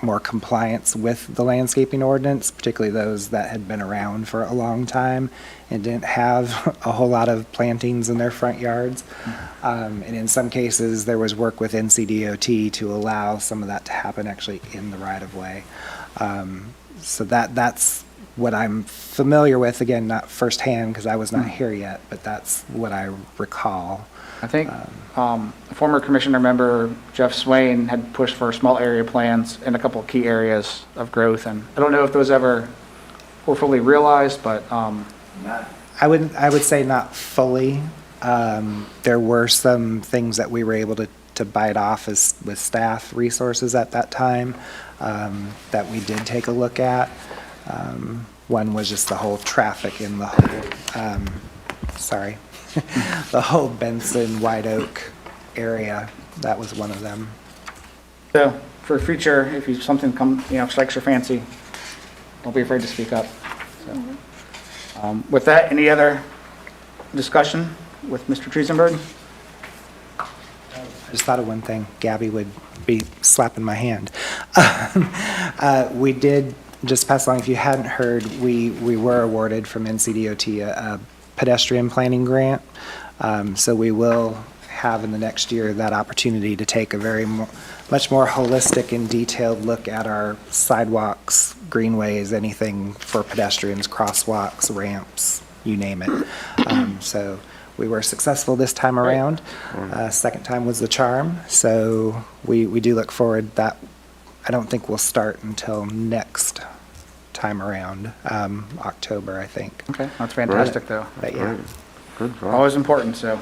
more compliance with the landscaping ordinance, particularly those that had been around for a long time and didn't have a whole lot of plantings in their front yards. And in some cases, there was work with Ncdot to allow some of that to happen actually in the right-of-way. So that's what I'm familiar with, again, not firsthand because I was not here yet, but that's what I recall. I think former commissioner member Jeff Swain had pushed for small area plans in a couple of key areas of growth, and I don't know if those ever were fully realized, but I would say not fully. There were some things that we were able to bite off with staff resources at that time that we did take a look at. One was just the whole traffic in the whole, the whole Benson, White Oak area. That was one of them. so for future, if something strikes your fancy, don't be afraid to speak up. So, with that, any other discussion with Mr. Triesenberg? I just thought of one thing. Gabby would be slapping my hand. We did just pass along, if you hadn't heard, we were awarded from Ncdot a pedestrian planning grant. So we will have in the next year that opportunity to take a much more holistic and detailed look at our sidewalks, greenways, anything for pedestrians, crosswalks, ramps, you name it. So we were successful this time around. Second time was the charm. So we do look forward. That I don't think we'll start until next time around, October, I think. Okay, that's fantastic, though. But yeah. Good job. Always important, so.